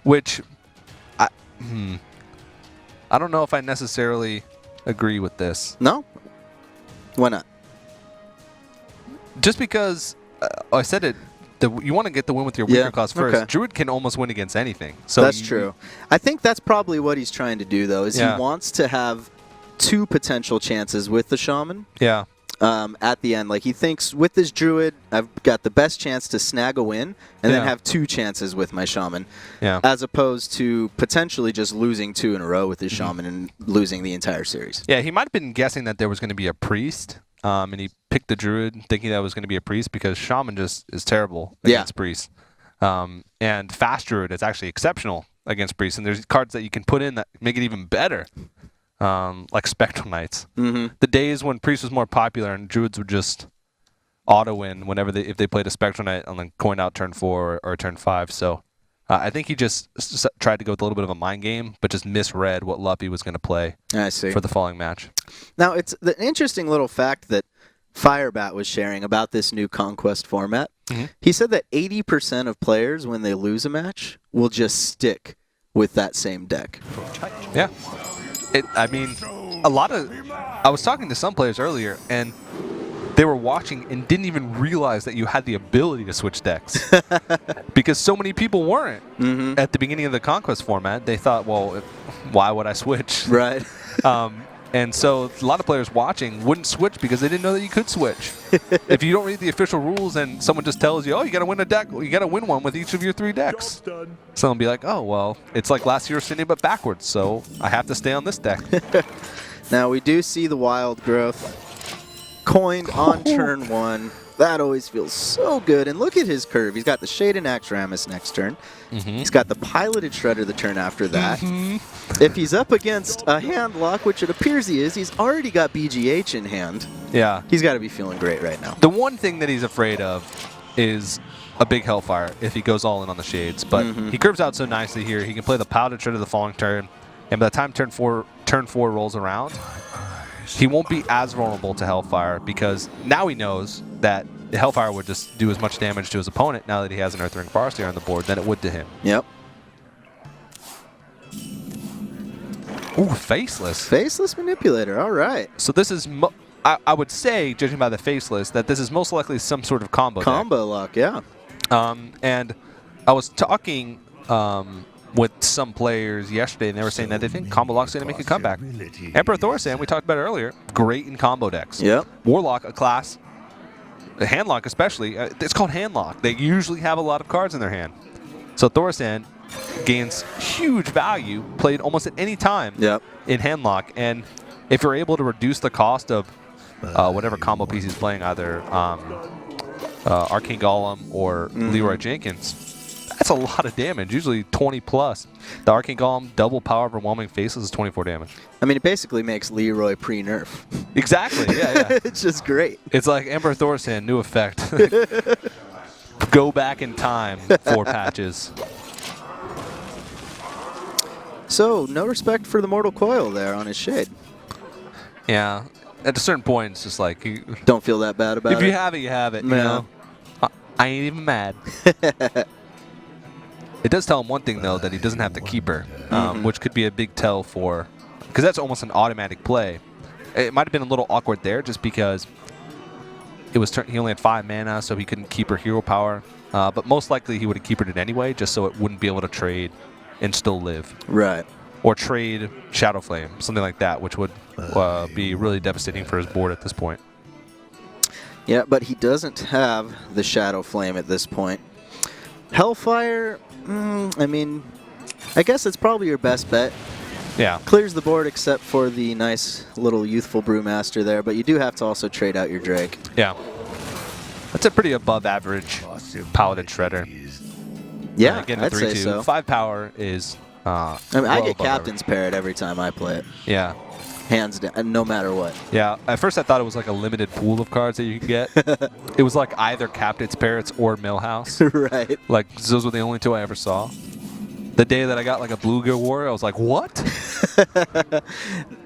Which, I don't know if I necessarily agree with this. No? Why not? Just because, I said it, you want to get the win with your weaker class first. Okay. Druid can almost win against anything. So that's true. I think that's probably what he's trying to do, though, is he wants to have 2 potential chances with the Shaman. Yeah. At the end, like he thinks with this Druid, I've got the best chance to snag a win and then have 2 chances with my Shaman, as opposed to potentially just losing 2 in a row with his Shaman and losing the entire series. Yeah, he might have been guessing that there was going to be a Priest, and he picked the Druid thinking that was going to be a Priest because Shaman just is terrible against Priest. And Fast Druid is actually exceptional against Priest, and there's cards that you can put in that make it even better. Like Spectral Knights. Mm-hmm. The days when Priest was more popular and Druids would just auto-win whenever if they played a Spectral Knight on the coin out turn 4 or turn 5. So I think he just tried to go with a little bit of a mind game, but just misread what Luffy was going to play for the following match. Now, it's the interesting little fact that Firebat was sharing about this new Conquest format. Mm-hmm. He said that 80% of players, when they lose a match, will just stick with that same deck. Yeah. I mean, I was talking to some players earlier, and they were watching and didn't even realize that you had the ability to switch decks. Because so many people weren't. At the beginning of the Conquest format, they thought, well, why would I switch? Right. And so a lot of players watching wouldn't switch because they didn't know that you could switch. If you don't read the official rules and someone just tells you, oh, you got to win a deck, you got to win one with each of your 3 decks. Someone will be like, oh, well, it's like last year's Cindy but backwards, so I have to stay on this deck. Now we do see the wild growth coined on turn 1. That always feels so good. And look at his curve. He's got the Shade and Axramis next turn. He's got the Piloted Shredder the turn after that. If he's up against a hand lock, which it appears he is, he's already got BGH in hand. Yeah. He's got to be feeling great right now. The one thing that he's afraid of is a big Hellfire if he goes all in on the Shades. But he curves out so nicely here. He can play the Piloted Shredder the following turn. And by the time turn 4 rolls around, he won't be as vulnerable to Hellfire because now he knows that Hellfire would just do as much damage to his opponent now that he has an Earthring Farseer on the board than it would to him. Yep. Ooh, Faceless. Faceless Manipulator, all right. So this is, I would say, judging by the Faceless, that this is most likely some sort of combo Combo lock, yeah. And I was talking with some players yesterday, and they were saying that they think Combo Lock's going to make a comeback. Emperor Thorsan, we talked about it earlier, great in combo decks. Yep. Warlock, a class, Handlock especially, it's called Handlock. They usually have a lot of cards in their hand. So Thorsan gains huge value, played almost at any time in Handlock. And if you're able to reduce the cost of whatever combo piece he's playing, either Arcane Golem or Leroy Jenkins, that's a lot of damage, usually 20 plus. The Arcane Golem double power overwhelming faces is 24 damage. I mean, it basically makes Leroy pre-nerf. Exactly, yeah. It's just great. It's like Emperor Thorsan, new effect. Go back in time 4 patches. So, no respect for the Mortal Coil there on his Shade. Yeah, at a certain point, it's just like... Don't feel that bad about it. If you have it, you have it. You know? I ain't even mad. It does tell him one thing, though, that he doesn't have the Keeper, which could be a big tell for... Because that's almost an automatic play. It might have been a little awkward there just because it was he only had 5 mana, so he couldn't Keeper hero power. But most likely he would have Keepered it anyway, just so it wouldn't be able to trade and still live. Right. Or trade Shadow Flame, something like that, which would be really devastating for his board at this point. Yeah, but he doesn't have the Shadow Flame at this point. Hellfire, I mean, I guess it's probably your best bet. Yeah. Clears the board except for the nice little youthful Brewmaster there, but you do have to also trade out your Drake. Yeah. That's a pretty above average Paladin Shredder. Yeah, Getting I'd say 3/2. so. 5 power is... I mean, I get Captain's Parrot every time I play it. Yeah. Hands down, no matter what. Yeah. At first I thought it was like a limited pool of cards that you could get. It was like either Captain's Parrots or Millhouse. Right. Like, those were the only 2 I ever saw. The day that I got like a Bluegill Warrior, I was like, what?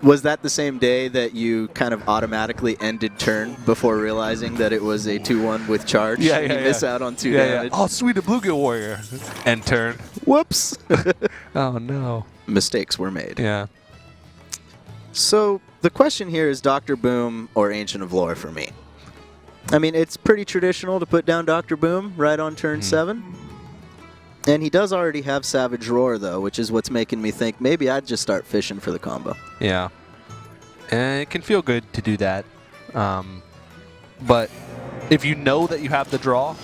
Was that the same day that you kind of automatically ended turn before realizing that it was a 2-1 with charge? Yeah, and you miss out on 2 damage? Oh, sweet, a Bluegill Warrior. End turn. Whoops. Oh, no. Mistakes were made. Yeah. So the question here is Dr. Boom or Ancient of Lore for me. I mean, it's pretty traditional to put down Dr. Boom right on turn 7. And he does already have Savage Roar, though, which is what's making me think maybe I'd just start fishing for the combo. Yeah. And it can feel good to do that. But if you know that you have the draw,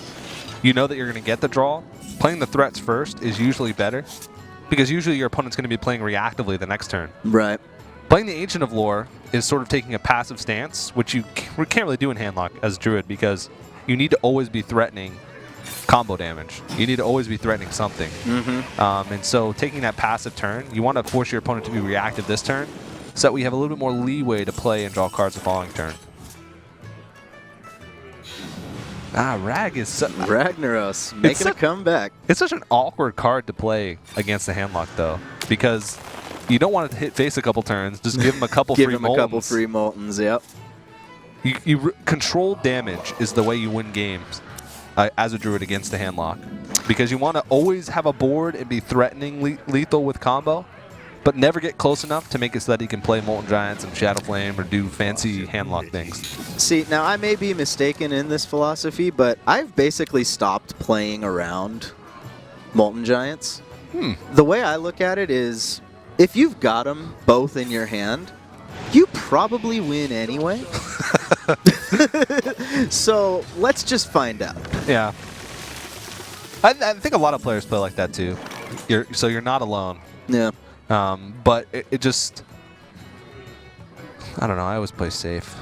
you know that you're going to get the draw, playing the threats first is usually better. Because usually your opponent's going to be playing reactively the next turn. Right. Playing the Ancient of Lore is sort of taking a passive stance, which you can't really do in Handlock as Druid because you need to always be threatening combo damage. You need to always be threatening something. And so taking that passive turn, you want to force your opponent to be reactive this turn so that we have a little bit more leeway to play and draw cards the following turn. Rag is... Ragnaros, making a comeback. It's such an awkward card to play against the Handlock, though, because you don't want to hit face a couple turns. Just give him a couple free Moltons. Give him a couple free Moltons, yep. Controlled damage is the way you win games as a Druid against the Handlock, because you want to always have a board and be threatening lethal with combo, but never get close enough to make it so that he can play Molten Giants and Shadow Flame or do fancy Handlock things. See, now I may be mistaken in this philosophy, but I've basically stopped playing around Molten Giants. The way I look at it is, if you've got them both in your hand, you probably win anyway. So let's just find out. Yeah. I think a lot of players play like that too. You're not alone. Yeah. But it just, I don't know. I always play safe.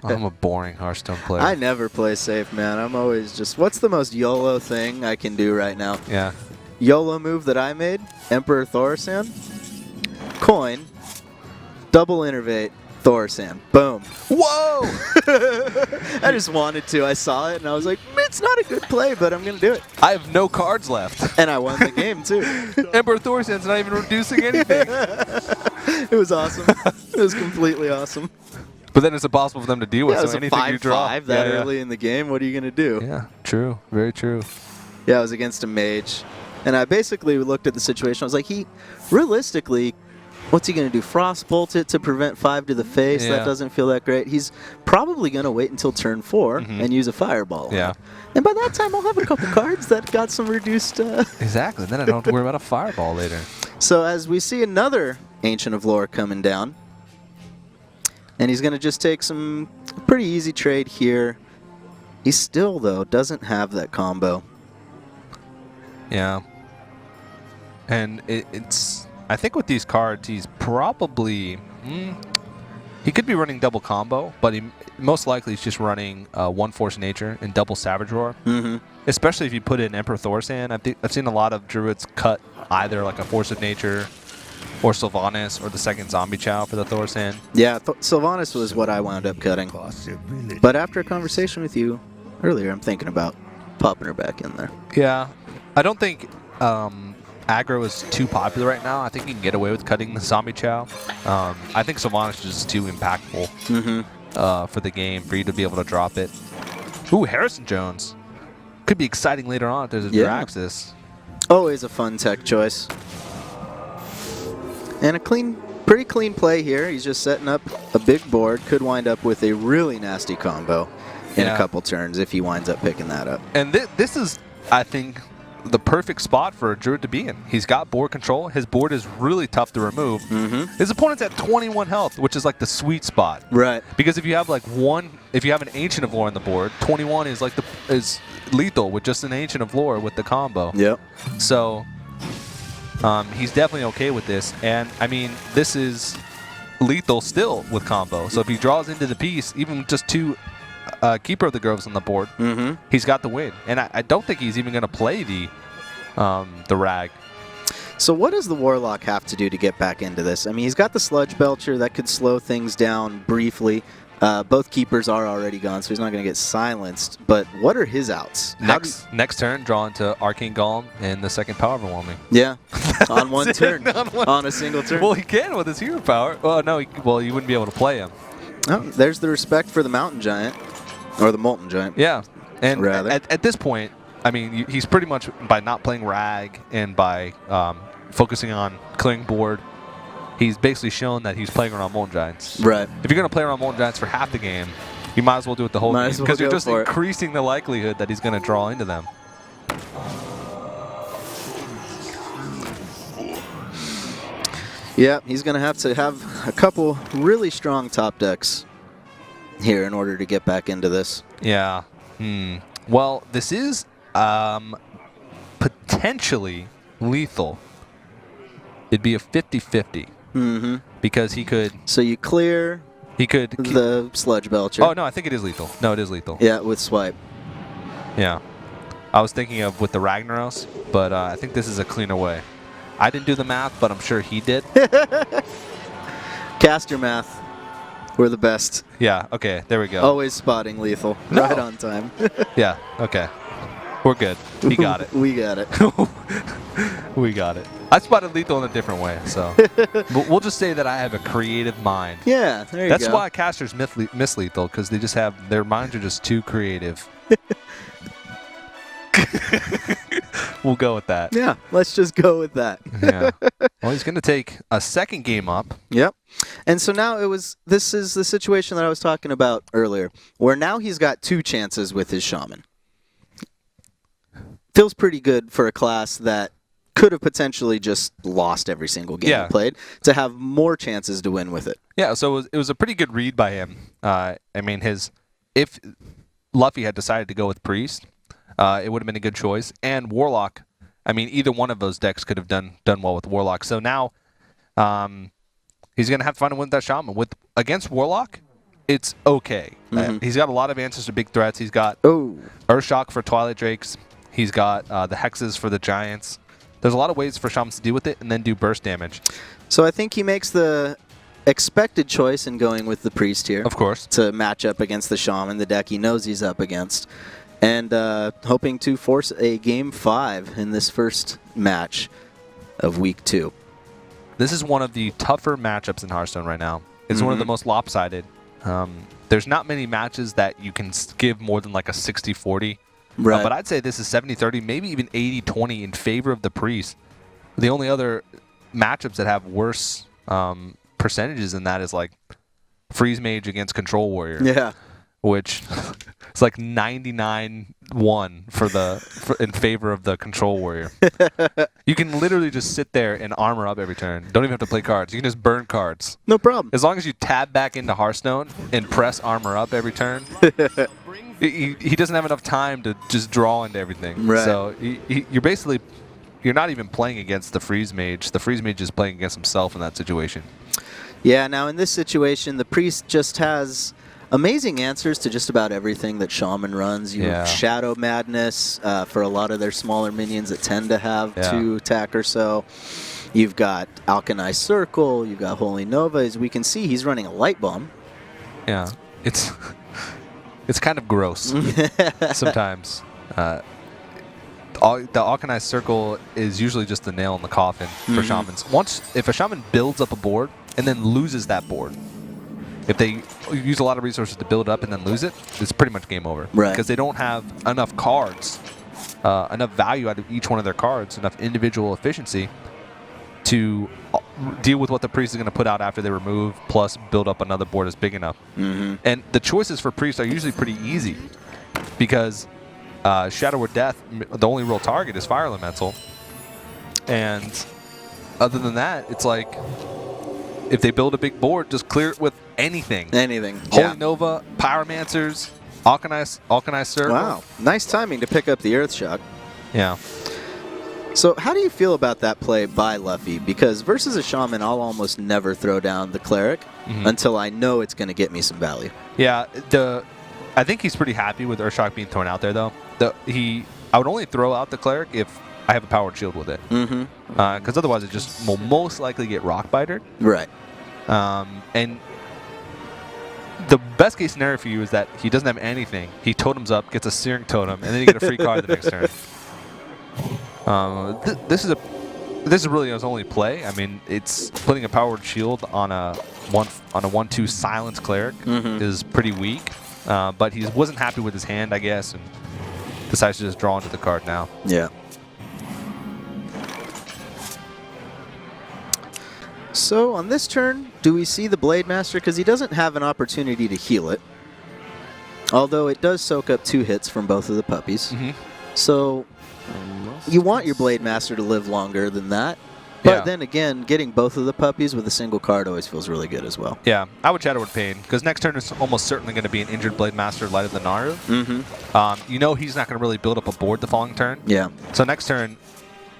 I'm a boring Hearthstone player. I never play safe, man. I'm always just, what's the most YOLO thing I can do right now? Yeah. YOLO move that I made, Emperor Thorsan, coin, double innervate, Thorsan. Boom. Whoa! I just wanted to. I saw it and I was like, it's not a good play, but I'm going to do it. I have no cards left. And I won the game too. Emperor Thorsan's not even reducing anything. It was awesome. It was completely awesome. But then it's impossible for them to deal with, Yeah, it was so a anything you draw. 5-5 that early in the game. What are you going to do? Yeah, true. Very true. Yeah, I was against a mage. And I basically looked at the situation. I was like, realistically, what's he going to do? Frostbolt it to prevent 5 to the face? Yeah. That doesn't feel that great. He's probably going to wait until turn 4 and use a fireball. Yeah. And by that time, I'll have a couple cards that got some reduced. Exactly. Then I don't have to worry about a fireball later. So as we see another Ancient of Lore coming down, and he's going to just take some pretty easy trade here. He still, though, doesn't have that combo. Yeah. And it's, I think with these cards, he's probably, he could be running double combo, but he most likely is just running one Force of Nature and double Savage Roar. Especially if you put in Emperor Thorsan. I've seen a lot of Druids cut either like a Force of Nature or Sylvanas or the second Zombie Chow for the Thorsan. Yeah, Sylvanas was what I wound up cutting. But after a conversation with you earlier, I'm thinking about popping her back in there. Yeah. I don't think aggro is too popular right now. I think you can get away with cutting the Zombie Chow. I think Sylvanas is just too impactful for the game for you to be able to drop it. Ooh, Harrison Jones. Could be exciting later on if there's a Draxus. Always a fun tech choice. And a pretty clean play here. He's just setting up a big board. Could wind up with a really nasty combo in a couple turns if he winds up picking that up. And this is, I think, the perfect spot for a Druid to be in. He's got board control. His board is really tough to remove. His opponent's at 21 health, which is like the sweet spot. Right. Because if you have like if you have an Ancient of Lore on the board, 21 is like is lethal with just an Ancient of Lore with the combo. Yep. So he's definitely okay with this. And I mean, this is lethal still with combo. So if he draws into the piece, even just 2 Keeper of the Groves on the board, he's got the win. And I don't think he's even going to play the Rag. So what does the Warlock have to do to get back into this? I mean, he's got the Sludge Belcher that could slow things down briefly. Both keepers are already gone, so he's not going to get silenced. But what are his outs? Next turn, draw into Arcane Golem and the second Power Overwhelming. Yeah, on one turn, on a single turn. Well, he can with his hero power. Well, no, you wouldn't be able to play him. Oh, there's the respect for the Mountain Giant, or the Molten Giant. Yeah, and rather. At this point, I mean, he's pretty much, by not playing Rag and by focusing on clearing board, he's basically shown that he's playing around Molten Giants. Right. If you're going to play around Molten Giants for half the game, you might as well do it the whole game. Because you're just go for increasing the likelihood that he's going to draw into them. Yeah, he's going to have a couple really strong top decks here in order to get back into this. Yeah. Well, this is potentially lethal. It'd be a 50-50. Because he could... So you clear the Sludge Belcher. Oh, no, I think it is lethal. No, it is lethal. Yeah, with Swipe. Yeah. I was thinking of with the Ragnaros, but I think this is a cleaner way. I didn't do the math, but I'm sure he did. Caster math. We're the best. Yeah, okay, there we go. Always spotting lethal. No. Right on time. Yeah, okay. We're good. He got it. We got it. We got it. I spotted lethal in a different way, so. But we'll just say that I have a creative mind. Yeah, there you go. That's why casters miss lethal, because they just have, their minds are just too creative. We'll go with that. Yeah, let's just go with that. Yeah. Well, he's going to take a second game up. Yep. And so now this is the situation that I was talking about earlier, where now he's got 2 chances with his Shaman. Feels pretty good for a class that could have potentially just lost every single game he played to have more chances to win with it. Yeah, so it was a pretty good read by him. I mean, if Luffy had decided to go with Priest, it would have been a good choice. And Warlock, I mean, either one of those decks could have done well with Warlock. So now he's going to have fun with that Shaman. Against Warlock, it's okay. He's got a lot of answers to big threats. He's got Earthshock for Twilight Drakes. He's got the Hexes for the Giants. There's a lot of ways for Shamans to deal with it and then do burst damage. So I think he makes the expected choice in going with the Priest here. Of course. To match up against the Shaman, the deck he knows he's up against. And hoping to force a Game 5 in this first match of Week 2. This is one of the tougher matchups in Hearthstone right now. It's one of the most lopsided. There's not many matches that you can give more than like a 60-40. Right. But I'd say this is 70-30, maybe even 80-20 in favor of the Priest. The only other matchups that have worse percentages than that is like Freeze Mage against Control Warrior. Yeah. Which it's like 99-1 in favor of the Control Warrior. You can literally just sit there and armor up every turn. Don't even have to play cards. You can just burn cards. No problem. As long as you tab back into Hearthstone and press armor up every turn, he doesn't have enough time to just draw into everything. Right. So you're not even playing against the Freeze Mage. The Freeze Mage is playing against himself in that situation. Yeah, now in this situation, the Priest just has amazing answers to just about everything that Shaman runs. You have Shadow Madness for a lot of their smaller minions that tend to have 2 attack or so. You've got Alkanized Circle. You've got Holy Nova. As we can see, he's running a Light Bomb. Yeah, it's kind of gross sometimes. The Alkanized Circle is usually just the nail in the coffin for Shamans. If a Shaman builds up a board and then loses that board, if they use a lot of resources to build up and then lose it, it's pretty much game over. Right. Because they don't have enough cards, enough value out of each one of their cards, enough individual efficiency to deal with what the Priest is going to put out after they remove, plus build up another board that's big enough. And the choices for Priest are usually pretty easy because Shadow or Death, the only real target is Fire Elemental. And other than that, it's like if they build a big board, just clear it with anything. Holy Nova, Pyromancers, Alkanized Circle. Wow, nice timing to pick up the Earthshock. Yeah. So how do you feel about that play by Luffy? Because versus a Shaman, I'll almost never throw down the Cleric until I know it's going to get me some value. Yeah, I think he's pretty happy with Earthshock being thrown out there, though. I would only throw out the Cleric if I have a powered shield with it. Because otherwise it just will most likely get rock-bitered. Right. And the best case scenario for you is that he doesn't have anything. He totems up, gets a Searing Totem, and then you get a free card the next turn. This is really his only play. I mean, it's putting a powered shield on a 1/2 silence Cleric is pretty weak. But he wasn't happy with his hand, I guess, and decides to just draw into the card now. Yeah. So on this turn, do we see the Blade Master? Because he doesn't have an opportunity to heal it. Although it does soak up 2 hits from both of the puppies. So you want your Blade Master to live longer than that. But then again, getting both of the puppies with a single card always feels really good as well. Yeah, I would Shadow with Pain, because next turn is almost certainly going to be an injured Blade Master, Light of the Naru. You know he's not going to really build up a board the following turn. Yeah. So next turn,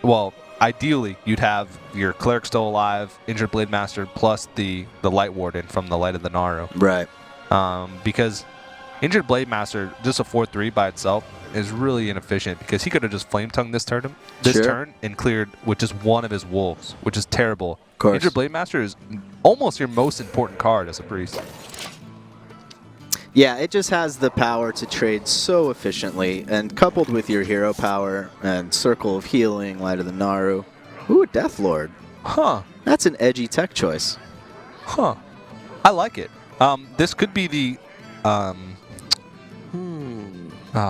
well, ideally, you'd have your Cleric still alive, injured Blade Master, plus the Light Warden from the Light of the Naru. Right. Because injured Blade Master, just a 4/3 by itself, is really inefficient because he could have just Flame Tongued this turn and cleared with just one of his wolves, which is terrible. Of course. Injured Blade Master is almost your most important card as a priest. Yeah, it just has the power to trade so efficiently, and coupled with your hero power and Circle of Healing, Light of the Naru. Ooh, Death Lord. Huh. That's an edgy tech choice. Huh. I like it. This could be the... Oh,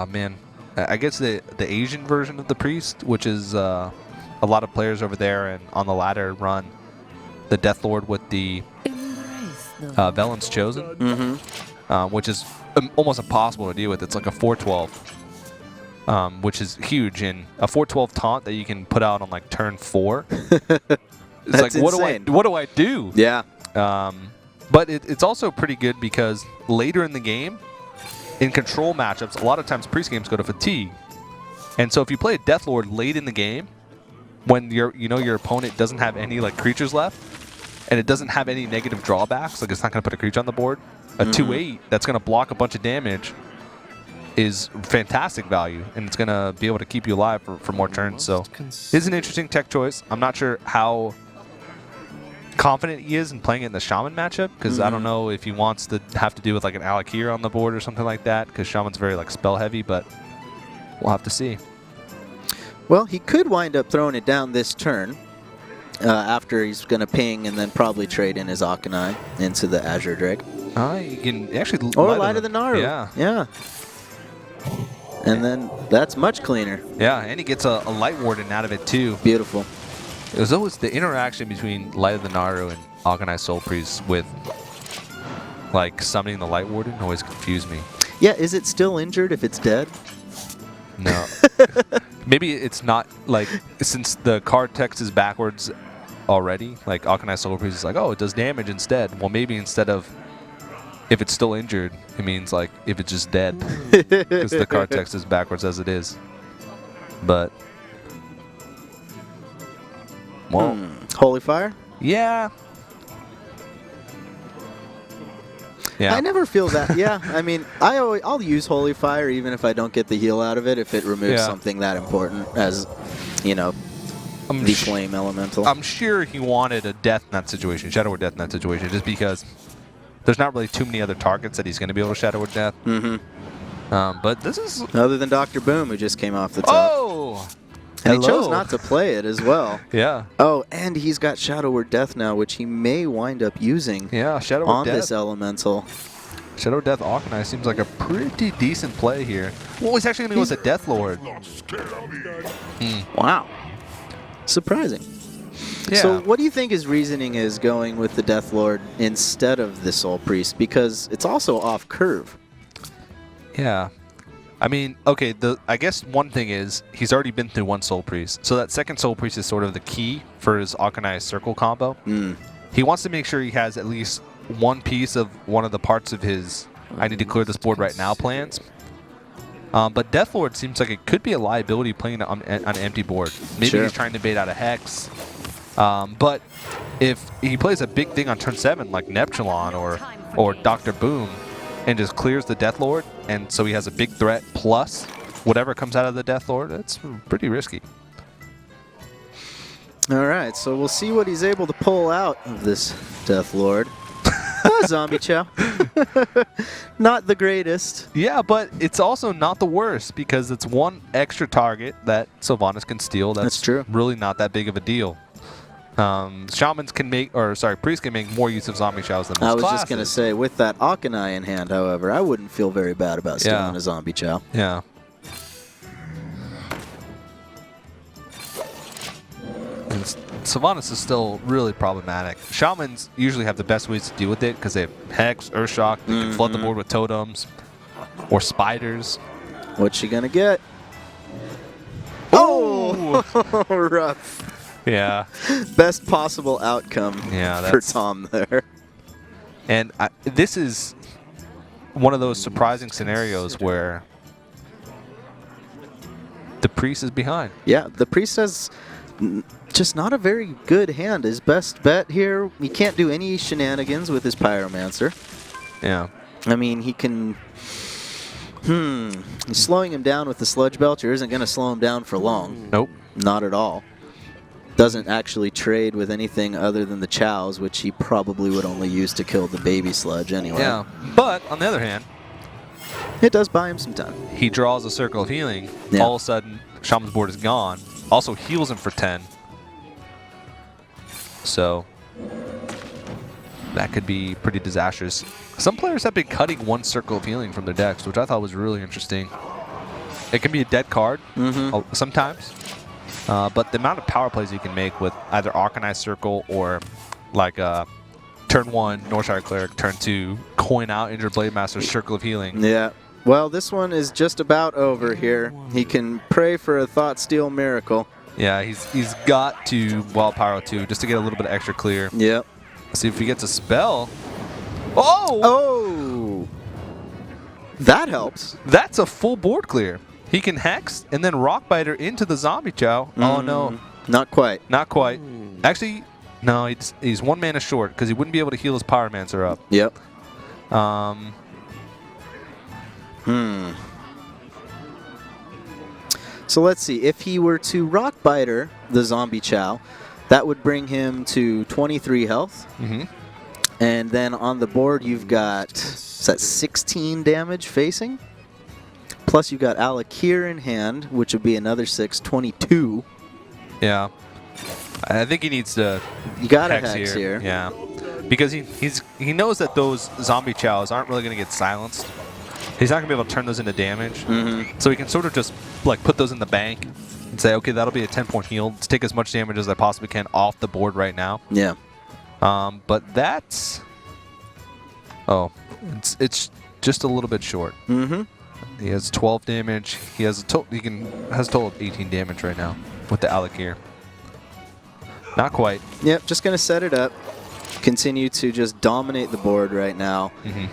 man. I guess the Asian version of the priest, which is a lot of players over there and on the ladder run the Death Lord with the Velen's Chosen, which is almost impossible to deal with. It's like a 4/12. which is huge. And a 4-12 taunt that you can put out on like turn 4. It's like, insane. what do I do? Yeah. But it's also pretty good because later in the game, in control matchups, a lot of times priest games go to fatigue. And so if you play a Death Lord late in the game, when your opponent doesn't have any like creatures left, and it doesn't have any negative drawbacks, like it's not going to put a creature on the board, a 2/8 that's going to block a bunch of damage is fantastic value, and it's going to be able to keep you alive for more turns. So it's an interesting tech choice. I'm not sure how confident he is in playing it in the Shaman matchup, because I don't know if he wants to have to do with like an Alakir on the board or something like that, because Shaman's very like spell heavy, but we'll have to see. Well, he could wind up throwing it down this turn after he's going to ping and then probably trade in his Akanai into the Azure Drake. You can actually Or Light of the Naru. Yeah. Yeah. And then that's much cleaner. Yeah, and he gets a Light Warden out of it too. Beautiful. It was always the interaction between Light of the Naru and Akanai Soul Priest with like summoning the Light Warden always confused me. Yeah, is it still injured if it's dead? No. Maybe it's not like, since the card text is backwards already, like Akanai Soul Priest is like, oh, it does damage instead. Well, maybe instead of if it's still injured, it means like if it's just dead, because the card text is backwards as it is. But well, Holy Fire? yeah. Yeah. I never feel that. Yeah, I mean, I'll use Holy Fire even if I don't get the heal out of it, if it removes something that important as, the Flame Elemental. I'm sure he wanted a death in that situation, Shadow Word Death in that situation, just because there's not really too many other targets that he's going to be able to Shadow Word Death. But this is... Other than Dr. Boom, who just came off the top. Oh! And he chose not to play it as well. Yeah. Oh, and he's got Shadow Word Death now, which he may wind up using Shadow Word on Death. this elemental. Shadow Word Death Akanai seems like a pretty decent play here. Well, he's actually going to go with a Death Lord. Wow. Surprising. Yeah. So what do you think his reasoning is going with the Death Lord instead of the Soul Priest? Because it's also off curve. Yeah. I mean, okay, I guess one thing is he's already been through one Soul Priest. So that second Soul Priest is sort of the key for his Akanai Circle combo. He wants to make sure he has at least one piece of one of the parts of his I need to clear this board right now plans. But Death Lord seems like it could be a liability playing on an empty board. Maybe he's trying to bait out a Hex. But if he plays a big thing on turn 7 like Neptulon or Dr. Boom, and just clears the Death Lord, and so he has a big threat plus whatever comes out of the Death Lord, that's pretty risky. All right, so we'll see what he's able to pull out of this Death Lord. Zombie Chow. Not the greatest. Yeah, but it's also not the worst, because it's one extra target that Sylvanas can steal. That's true. Really not that big of a deal. Shamans can make, priests can make more use of Zombie Chows than most I was classes. just going to say, with that Akanai in hand, however, I wouldn't feel very bad about stealing a Zombie Chow. Yeah. And Sylvanas is still really problematic. Shamans usually have the best ways to deal with it because they have Hex, Earthshock, they can flood the board with totems or spiders. What's she going to get? Oh! Rough. Yeah. Best possible outcome for Tom there. And this is one of those surprising scenarios where the priest is behind. Yeah, the priest has just not a very good hand. His best bet here, he can't do any shenanigans with his Pyromancer. Yeah. I mean, he can... Slowing him down with the Sludge Belcher isn't going to slow him down for long. Nope. Not at all. Doesn't actually trade with anything other than the Chows, which he probably would only use to kill the baby Sludge anyway. Yeah, but on the other hand, it does buy him some time. He draws a Circle of Healing. Yeah. All of a sudden, Shaman's board is gone. Also heals him for 10. So that could be pretty disastrous. Some players have been cutting one Circle of Healing from their decks, which I thought was really interesting. It can be a dead card sometimes. But the amount of power plays you can make with either Arcanized Circle or like turn 1 Northshire Cleric, turn 2 coin out Injured Blade Master Circle of Healing. Yeah. Well, this one is just about over here. He can pray for a Thought Steal miracle. Yeah, he's got to Wild Pyro 2 just to get a little bit of extra clear. Yep. See if he gets a spell. Oh! Oh! That helps. That's a full board clear. He can Hex and then Rockbiter into the Zombie Chow. Oh, no. Not quite. Not quite. Actually, no, he's 1 mana short because he wouldn't be able to heal his Pyromancer up. Yep. So let's see. If he were to Rockbiter the Zombie Chow, that would bring him to 23 health. Mm-hmm. And then on the board, you've got, is that 16 damage facing? Plus you've got Alakir in hand, which would be another 6, 22. Yeah. I think he needs to You got a Hex here. Yeah. Because he knows that those Zombie Chows aren't really going to get silenced. He's not going to be able to turn those into damage. So he can sort of just like put those in the bank and say, okay, that'll be a 10-point heal. Let's take as much damage as I possibly can off the board right now. Yeah. But that's... Oh, it's just a little bit short. He has 12 damage. He has a total of 18 damage right now with the Alakir. Not quite. Yep, just going to set it up. Continue to just dominate the board right now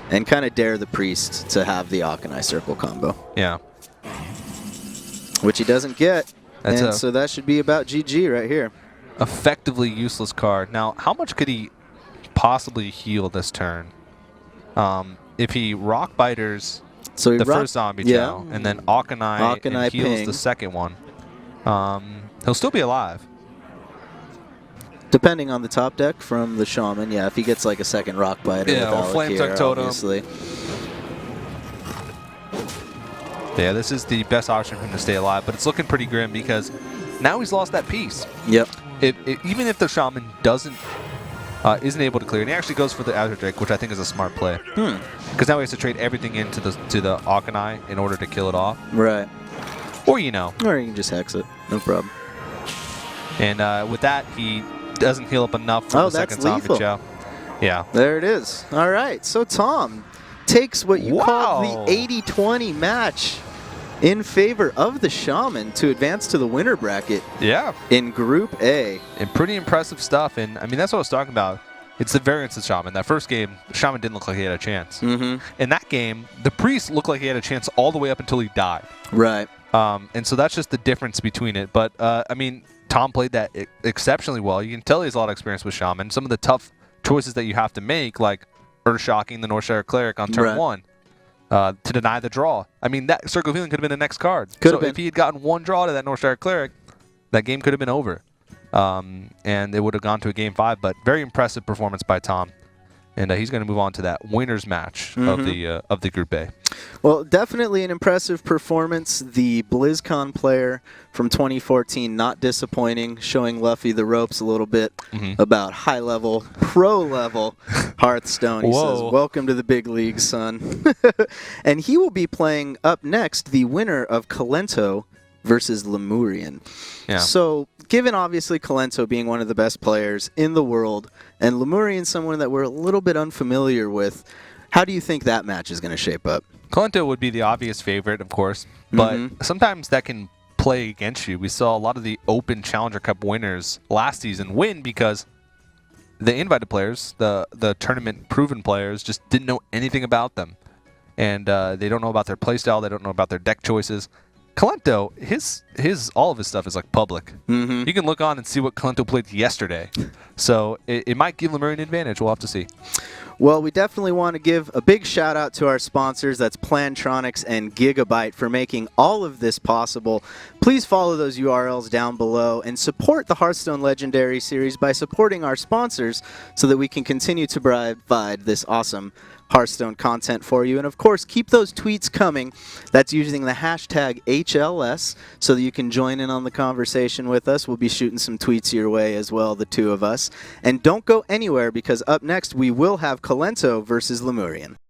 and kind of dare the Priest to have the Akanai Circle combo. Yeah. Which he doesn't get. And so that should be about GG right here. Effectively useless card. Now, how much could he possibly heal this turn? If he Rockbiters the first Zombie Chow and then Akanai and heals the second one, he'll still be alive. Depending on the top deck from the Shaman, yeah, if he gets like a second Rockbiter with Alakir, Flametongue Totem. obviously. Yeah, this is the best option for him to stay alive, but it's looking pretty grim because now he's lost that piece. Yep. Even if the Shaman isn't able to clear, and he actually goes for the Azure Drake, which I think is a smart play. Because now he has to trade everything into the Akanai in order to kill it off. Right. Or, you know. Or you can just Hex it. No problem. And with that, he doesn't heal up enough for the second Zombie Chow. Yeah. There it is. All right. So Tom takes what you call the 80-20 match in favor of the Shaman to advance to the winner bracket. Yeah. In Group A. And pretty impressive stuff. And I mean, that's what I was talking about. It's the variance of Shaman. That first game, Shaman didn't look like he had a chance. In that game, the Priest looked like he had a chance all the way up until he died. Right. And so that's just the difference between it. But, I mean, Tom played that exceptionally well. You can tell he has a lot of experience with Shaman. Some of the tough choices that you have to make, like Earth-Shocking the Northshire Cleric on turn 1 to deny the draw. I mean, that Circle of Healing could have been the next card. So if he had gotten one draw to that Northshire Cleric, that game could have been over. And it would have gone to a Game 5. But very impressive performance by Tom. And he's going to move on to that winner's match of the Group A. Well, definitely an impressive performance. The BlizzCon player from 2014, not disappointing, showing Luffy the ropes a little bit about high-level, pro-level Hearthstone. He says, welcome to the big league, son. And he will be playing up next the winner of Kalento versus Lemurian. Yeah. So, given obviously Kalento being one of the best players in the world, and Lemurian someone that we're a little bit unfamiliar with, how do you think that match is going to shape up? Kalento would be the obvious favorite, of course, but sometimes that can play against you. We saw a lot of the Open Challenger Cup winners last season win because the invited players, the tournament proven players, just didn't know anything about them. And they don't know about their playstyle, they don't know about their deck choices. Kalento, all of his stuff is like public. You can look on and see what Kalento played yesterday. So it might give Lemurian an advantage. We'll have to see. Well, we definitely want to give a big shout out to our sponsors. That's Plantronics and Gigabyte for making all of this possible. Please follow those URLs down below and support the Hearthstone Legendary Series by supporting our sponsors so that we can continue to provide this awesome Hearthstone content for you. And of course, keep those tweets coming. That's using the hashtag HLS so that you can join in on the conversation with us. We'll be shooting some tweets your way as well, the two of us. And don't go anywhere because up next we will have Kalento versus Lemurian.